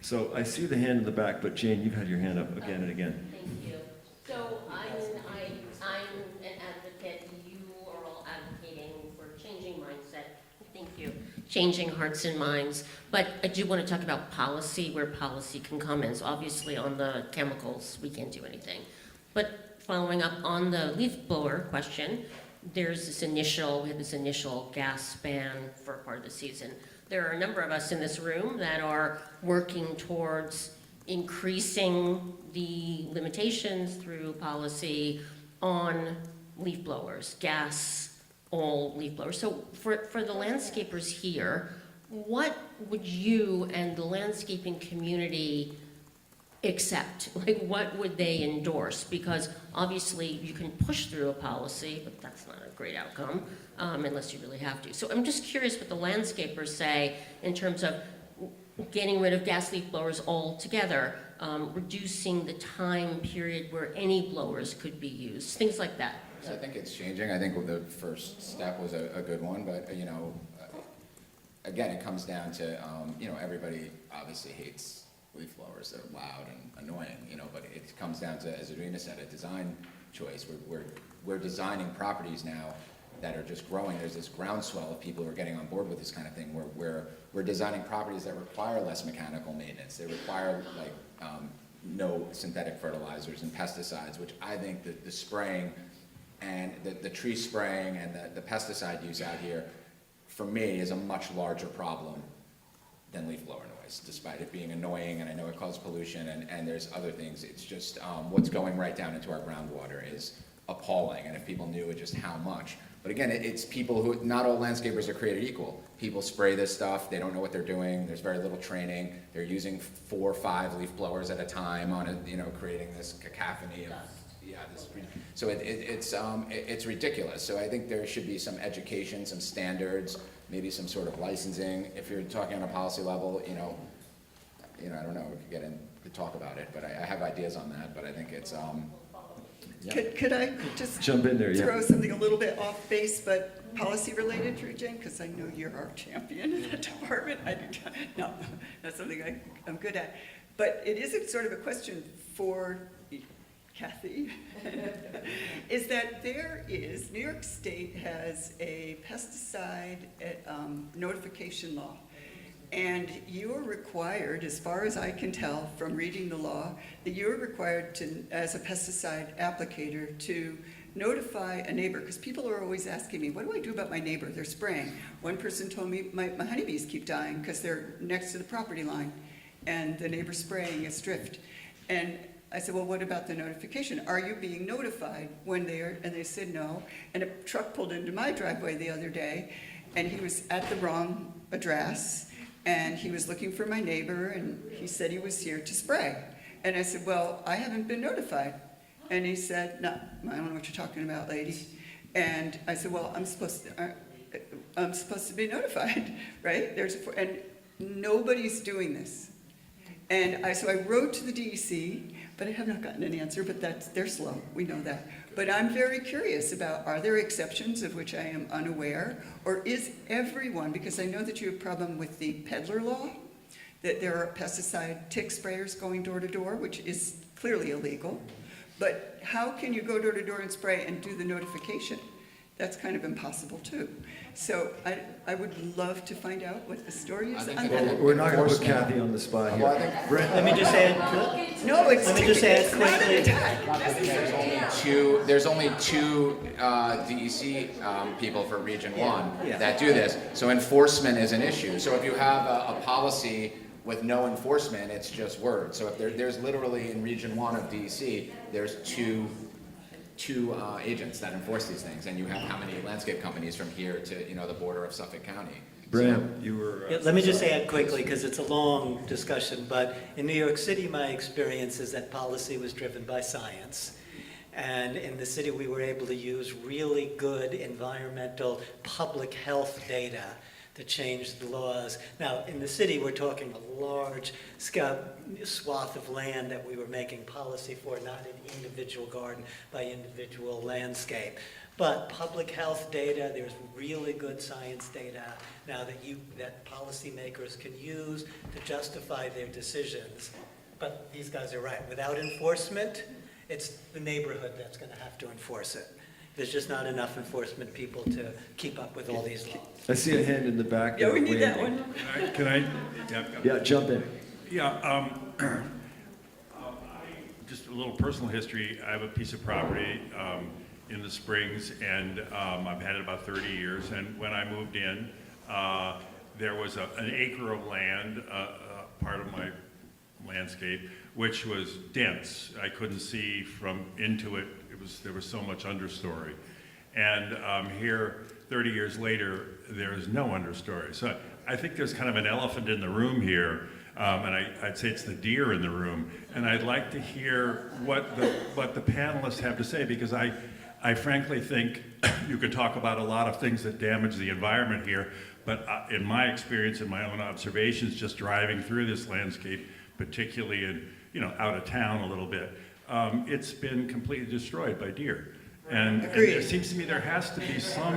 C: So I see the hand in the back, but Jane, you've had your hand up again and again.
M: Thank you. So I'm an advocate. You are all advocating for changing mindset. Thank you. Changing hearts and minds. But I do want to talk about policy, where policy can come in. So obviously on the chemicals, we can't do anything. But following up on the leaf blower question, we had this initial gas ban for part of the season. There are a number of us in this room that are working towards increasing the limitations through policy on leaf blowers, gas all leaf blowers. So for the landscapers here, what would you and the landscaping community accept? Like, what would they endorse? Because obviously you can push through a policy, but that's not a great outcome unless you really have to. So I'm just curious what the landscapers say in terms of getting rid of gas leaf blowers altogether, reducing the time period where any blowers could be used, things like that.
E: So I think it's changing. I think the first step was a good one, but, you know, again, it comes down to, you know, everybody obviously hates leaf blowers. They're loud and annoying, you know, but it comes down to, as Adrina said, a design choice. We're designing properties now that are just growing. There's this groundswell of people who are getting on board with this kind of thing, where we're designing properties that require less mechanical maintenance. They require, like, no synthetic fertilizers and pesticides, which I think that the spraying and the tree spraying and the pesticide use out here, for me, is a much larger problem than leaf blower noise, despite it being annoying, and I know it causes pollution, and there's other things. It's just what's going right down into our groundwater is appalling, and if people knew just how much. But again, it's people who, not all landscapers are created equal. People spray this stuff, they don't know what they're doing, there's very little training, they're using 4 or 5 leaf blowers at a time on it, you know, creating this cacophony of, yeah, so it's ridiculous. So I think there should be some education, some standards, maybe some sort of licensing. If you're talking on a policy level, you know, I don't know, we could get in to talk about it, but I have ideas on that, but I think it's, yeah.
G: Could I just
C: Jump in there, yeah.
G: throw something a little bit off base, but policy related, through Jen? Because I know you're our champion in that department. No, that's something I'm good at. But it is a sort of a question for Kathy, is that New York State has a pesticide notification law. And you're required, as far as I can tell from reading the law, that you're required to, as a pesticide applicator, to notify a neighbor, because people are always asking me, what do I do about my neighbor? They're spraying. One person told me, my honeybees keep dying because they're next to the property line, and the neighbor's spraying is drift. And I said, well, what about the notification? Are you being notified when they're, and they said no. And a truck pulled into my driveway the other day, and he was at the wrong address, and he was looking for my neighbor, and he said he was here to spray. And I said, well, I haven't been notified. And he said, no, I don't know what you're talking about, lady. And I said, well, I'm supposed to be notified, right? And nobody's doing this. And so I wrote to the DEC, but I have not gotten an answer, but they're slow, we know that. But I'm very curious about, are there exceptions of which I am unaware? Or is everyone, because I know that you have a problem with the peddler law, that there are pesticide tick sprayers going door to door, which is clearly illegal. But how can you go door to door and spray and do the notification? That's kind of impossible too. So I would love to find out what the story is on that.
C: Well, we're not going to put Kathy on the spot here.
F: Let me just add, quickly.
E: There's only two DEC people for Region 1 that do this. So enforcement is an issue. So if you have a policy with no enforcement, it's just words. So if there's literally in Region 1 of DEC, there's two agents that enforce these things, and you have how many landscape companies from here to the border of Suffolk County.
C: Bram, you were...
F: Let me just add quickly, because it's a long discussion, but in New York City, my experience is that policy was driven by science. And in the city, we were able to use really good environmental public health data to change the laws. Now, in the city, we're talking a large swath of land that we were making policy for, not an individual garden by individual landscape. But public health data, there's really good science data now that policymakers can use to justify their decisions. But these guys are right. Without enforcement, it's the neighborhood that's going to have to enforce it. There's just not enough enforcement people to keep up with all these laws.
C: I see a hand in the back.
G: Yeah, we need that one.
N: Can I?
C: Yeah, jump in.
N: Yeah, just a little personal history. I have a piece of property in the Springs, and I've had it about 30 years. And when I moved in, there was an acre of land, part of my landscape, which was dense. I couldn't see into it. There was so much understory. And here, 30 years later, there is no understory. So I think there's kind of an elephant in the room here, and I'd say it's the deer in the room. And I'd like to hear what the panelists have to say, because I frankly think you could talk about a lot of things that damage the environment here, but in my experience and my own observations, just driving through this landscape, particularly in, out of town a little bit, it's been completely destroyed by deer. And it seems to me there has to be some,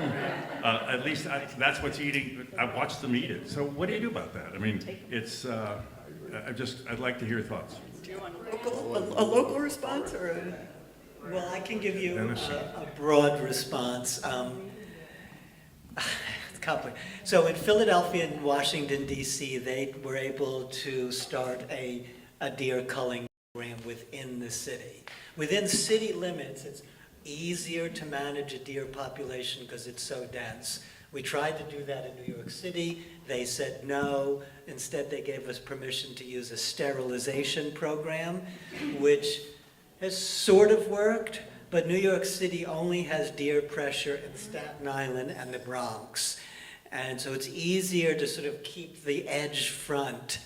N: at least that's what's eating, I've watched them eat it. So what do you do about that? I mean, it's, I'd like to hear your thoughts.
G: Do you want a local response or a?
F: Well, I can give you a broad response. It's complicated. So in Philadelphia and Washington, D.C., they were able to start a deer culling program within the city. Within city limits, it's easier to manage a deer population because it's so dense. We tried to do that in New York City. They said no. Instead, they gave us permission to use a sterilization program, which has sort of worked, but New York City only has deer pressure in Staten Island and the Bronx. And so it's easier to sort of keep the edge front,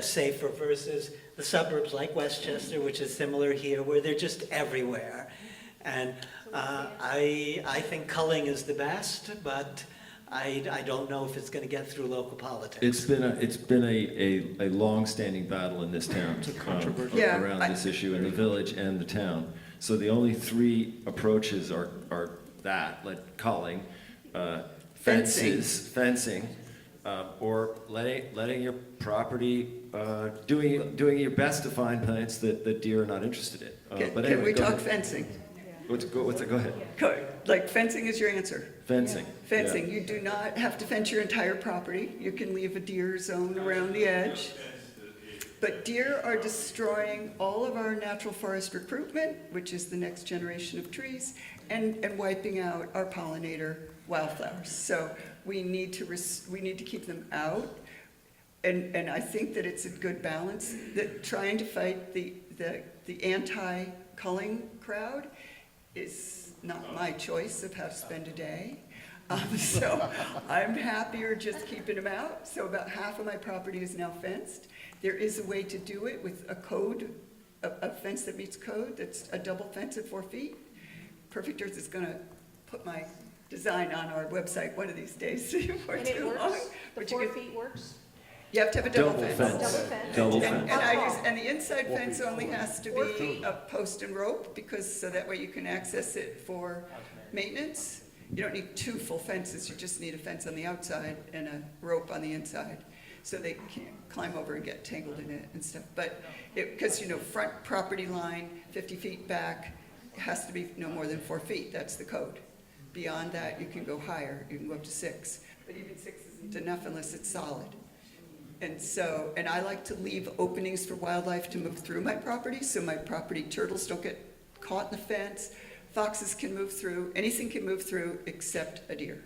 F: safer versus the suburbs like Westchester, which is similar here, where they're just everywhere. And I think culling is the best, but I don't know if it's going to get through local politics.
C: It's been a long-standing battle in this town around this issue in the village and the town. So the only three approaches are that, like culling, fencing, or letting your property, doing your best to find plants that deer are not interested in. But anyway,
G: can we talk
C: ahead.
G: fencing?
C: Go ahead.
G: Like fencing is your answer?
C: Fencing.
G: Fencing.
C: Yeah.
G: You do not have to fence your entire property. You can leave a deer zone around the edge. But deer are destroying all of our natural forest recruitment, which is the next generation of trees, and wiping out our pollinator wildflowers. So we need to keep them out. And I think that it's a good balance, that trying to fight the anti-culling crowd is not my choice of how to spend a day. So I'm happier just keeping them out. So about half of my property is now fenced. There is a way to do it with a fence that meets code, that's a double fence at 4 feet. Perfect Earth is gonna put my design on our website one of these days before
H: And it
G: too long.
H: works? The
G: But you
H: 4
G: can-
H: feet works?
G: You have to have a double fence.
C: Double
G: And
C: fence.
G: and the inside fence only has to be a post and rope, so that way you can access it for maintenance. You don't need 2 full fences, you just need a fence on the outside and a rope on the inside, so they can't climb over and get tangled in it and stuff. But, because, front property line, 50 feet back, has to be no more than 4 feet, that's the code. Beyond that, you can go higher, you can go up to 6, but even 6 isn't enough unless it's solid. And I like to leave openings for wildlife to move through my property, so my property turtles don't get caught in the fence, foxes can move through, anything can move through except a deer.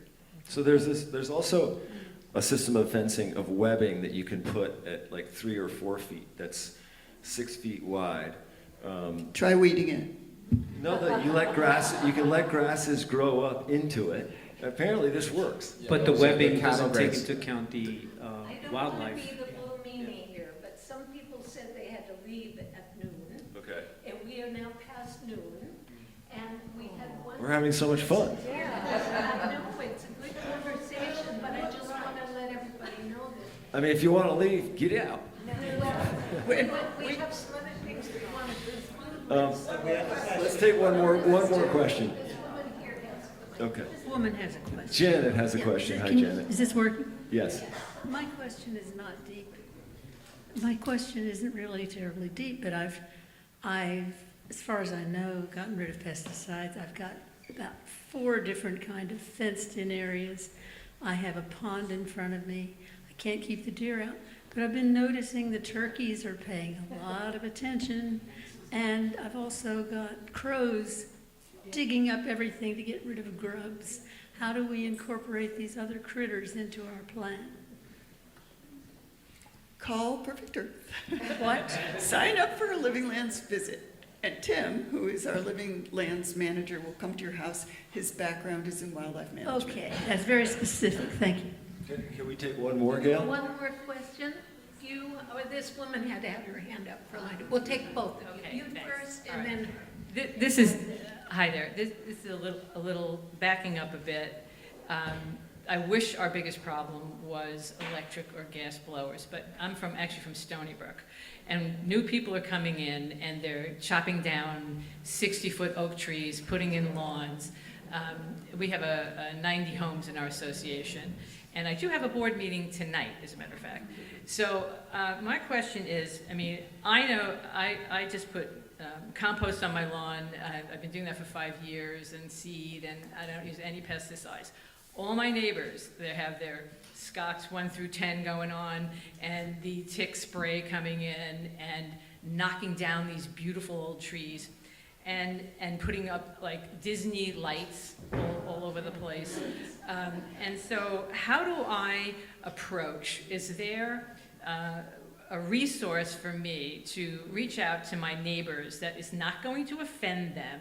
C: So there's also a system of fencing, of webbing that you can put at like 3 or 4 feet, that's 6 feet wide.
G: Try weeding it.
C: No, that you can let grasses grow up into it. Apparently this works.
D: But the webbing doesn't take
B: I
D: into account the
B: don't want to
D: wildlife.
B: be the little meanie here, but some people said they had to leave at noon,
C: Okay.
B: and we are now past noon, and we had one.
C: We're having so much fun.
B: Yeah, I know, it's a good conversation, but I just want to let everybody know that.
C: I mean, if you want to leave, get out.
B: We have some other things we want to do.
C: Let's take one more question.
B: This woman here has.
C: Okay.
O: This woman has a question.
C: Janet has a question. Hi, Janet.
O: Is this working?
C: Yes.
O: My question is not deep. My question isn't really terribly deep, but I've, as far as I know, gotten rid of pesticides. I've got about 4 different kind of fenced-in areas. I have a pond in front of me. I can't keep the deer out, but I've been noticing the turkeys are paying a lot of attention, and I've also got crows digging up everything to get rid of grubs. How do we incorporate these other critters into our plan?
G: Call Perfect Earth.
O: What?
G: Sign up for a Living Lands visit, And Tim, who is our living lands manager, will come to your house. His background is in wildlife management.
O: Okay, that's very specific, thank you.
C: Can we take one more, Gail?
B: One more question. This woman had to have her hand up for line. We'll take both of you.
P: Okay,
B: You
P: thanks.
B: first,
P: All
B: and
P: right.
B: then
P: This is, hi there, this is a little backing up a bit. I wish our biggest problem was electric or gas blowers, but I'm actually from Stony Brook. And new people are coming in and they're chopping down 60-foot oak trees, putting in lawns. We have 90 homes in our association. And I do have a board meeting tonight, as a matter of fact. So my question is, I mean, I know I just put compost on my lawn. I've been doing that for 5 years, and seed, and I don't use any pesticides. All my neighbors, they have their Scots 1 through 10 going on, and the tick spray coming in, and knocking down these beautiful old trees, and putting up like Disney lights all over the place. And so how do I approach? Is there a resource for me to reach out to my neighbors that is not going to offend them,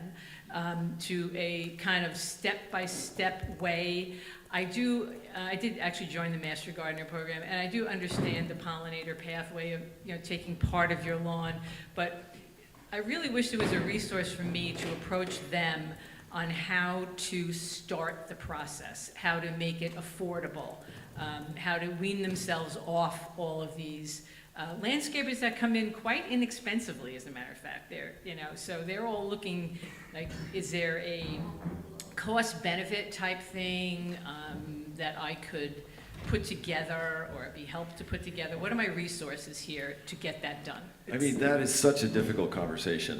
P: to a kind of step-by-step way? I did actually join the Master Gardener program, and I do understand the pollinator pathway of, taking part of your lawn, but I really wish there was a resource for me to approach them on how to start the process, how to make it affordable, how to wean themselves off all of these landscapers that come in quite inexpensively, as a matter of fact. So they're all looking like, is there a cost-benefit type thing that I could put together or be helped to put together? What are my resources here to get that done?
C: I mean, that is such a difficult conversation,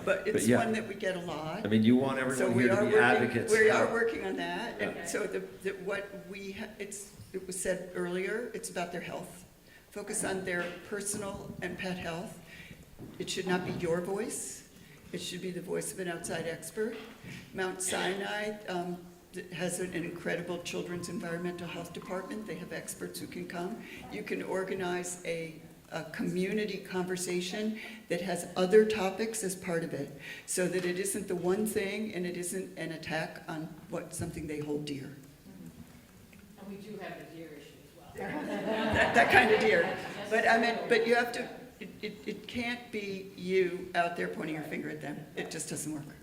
G: But it's
C: yeah.
G: one that we get a lot.
C: I mean, you want
G: So
C: everyone
G: we
C: here to
G: are
C: be
G: working,
C: advocates.
G: we are working on that.
C: Yeah.
G: And so it was said earlier, it's about their health. Focus on their personal and pet health. It should not be your voice. It should be the voice of an outside expert. Mount Sinai has an incredible children's environmental health department. They have experts who can come. You can organize a community conversation that has other topics as part of it, so that it isn't the one thing and it isn't an attack on something they hold dear.
P: And we do have the deer issue as well.
G: That kind of deer. But you have to, it can't be you out there pointing your finger at them. It just doesn't work.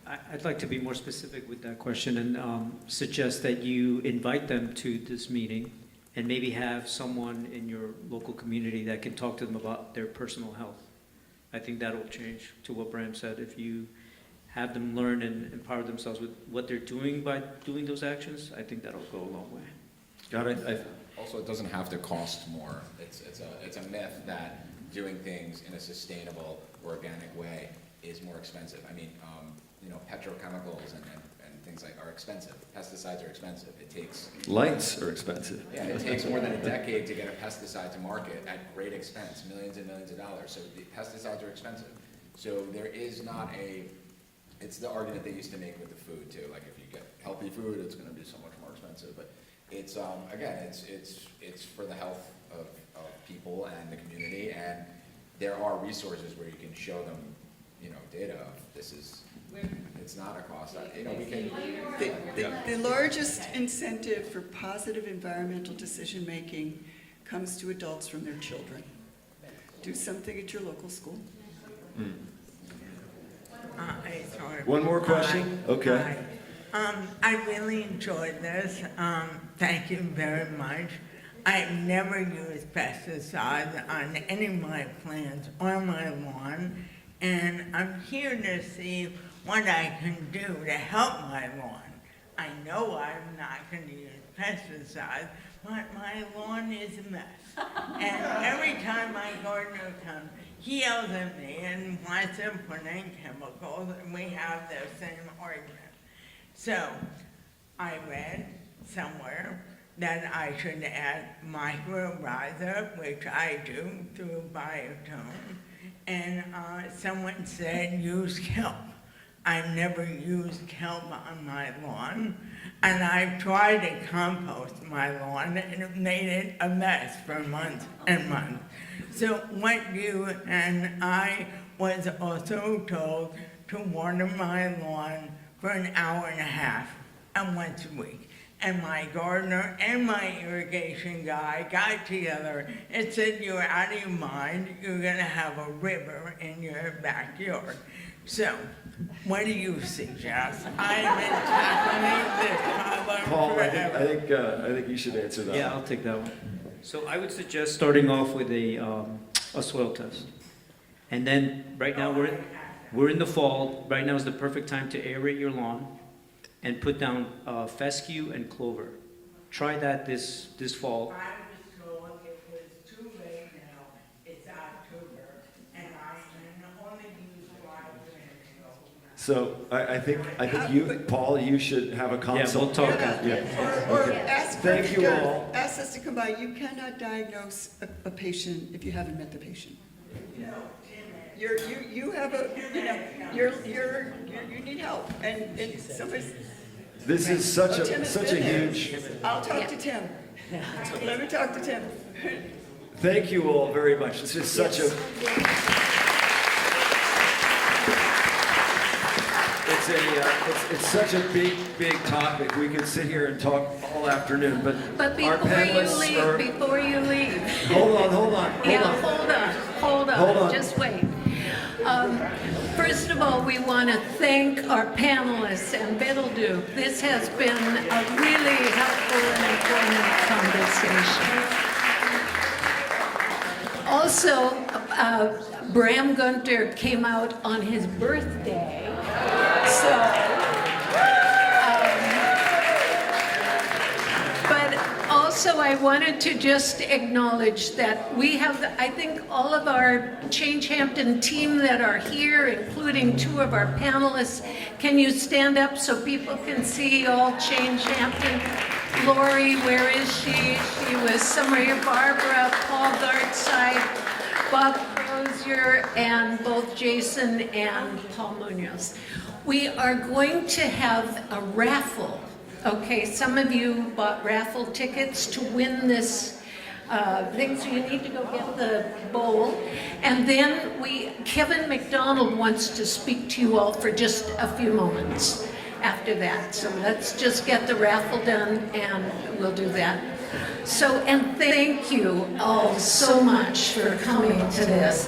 D: I'd like to be more specific with that question and suggest that you invite them to this meeting and maybe have someone in your local community that can talk to them about their personal health. I think that'll change to what Bram said. If you have them learn and empower themselves with what they're doing by doing those actions, I think that'll go a long way.
C: God,
E: Also, it doesn't have to cost more. It's a myth that doing things in a sustainable, organic way is more expensive. I mean, petrochemicals and things like are expensive. Pesticides are expensive. It takes
C: lights are expensive.
E: Yeah, it takes more than a decade to get a pesticide to market at great expense, millions and millions of dollars. So the pesticides are expensive. So there is not it's the argument they used to make with the food too. Like if you get healthy food, it's going to be so much more expensive. But it's, again, it's for the health of people and the community. And there are resources where you can show them, data of it's not a cost. We can.
G: The largest incentive for positive environmental decision-making comes to adults from their children. Do something at your local school.
C: One more question? Okay.
Q: I really enjoyed this. Thank you very much. I've never used pesticides on any of my plants or my lawn, and I'm here to see what I can do to help my lawn. I know I'm not going to use pesticides, but my lawn is a mess. And every time my gardener comes, he yells at me and wants to put in chemicals, and we have the same argument. So I read somewhere that I should add mycorrhiza, which I do through biotone, and someone said use kelp. I've never used kelp on my lawn, and I've tried to compost my lawn, and it made it a mess for months and months. So what you and I was also told to water my lawn for an hour and a half and once a week. And my gardener and my irrigation guy got together and said, "You're out of your mind, you're gonna have a river in your backyard." So, what do you suggest? I've been tackling this problem
C: Paul,
Q: forever.
C: I think you should answer that.
D: Yeah, I'll take that one. So I would suggest starting off with a soil test. And then, right now, we're in the fall. Right now is the perfect time to aerate your lawn and put down fescue and clover. Try that this fall.
Q: I was told it was too late now, it's October, and I can only use 5 minutes.
C: So I think you, Paul, you should have a consult.
D: we'll talk
G: Yeah.
D: after.
C: Yeah.
G: Or
C: Okay.
G: ask,
C: Thank you all.
G: ask us to come by. You cannot diagnose a patient if you haven't met the patient. You have a, you need help, and somebody's.
C: This is such a huge.
G: I'll talk to Tim. Let me talk to Tim.
C: Thank you all very much. This is such a. It's such a big topic. We could sit here and talk all afternoon, but our panelists are.
B: Before you leave.
C: Hold on.
B: Hold
C: Hold on.
B: just wait. First of all, we want to thank our panelists and Biddle-Do. This has been a really helpful and informative conversation. Also, Bram Gunter came out on his birthday, but also I wanted to just acknowledge that we have, I think all of our ChangeHampton team that are here, including 2 of our panelists. Can you stand up so people can see all ChangeHampton? Lori, where is she? She was somewhere. Barbara, Paul Gartside, Bob Crozier, and both Jason and Paul Munoz. We are going to have a raffle. Okay, some of you bought raffle tickets to win this thing, so you need to go get the bowl. And then Kevin McDonald wants to speak to you all for just a few moments after that. So let's just get the raffle done and we'll do that. So, and thank you all so much for coming to this.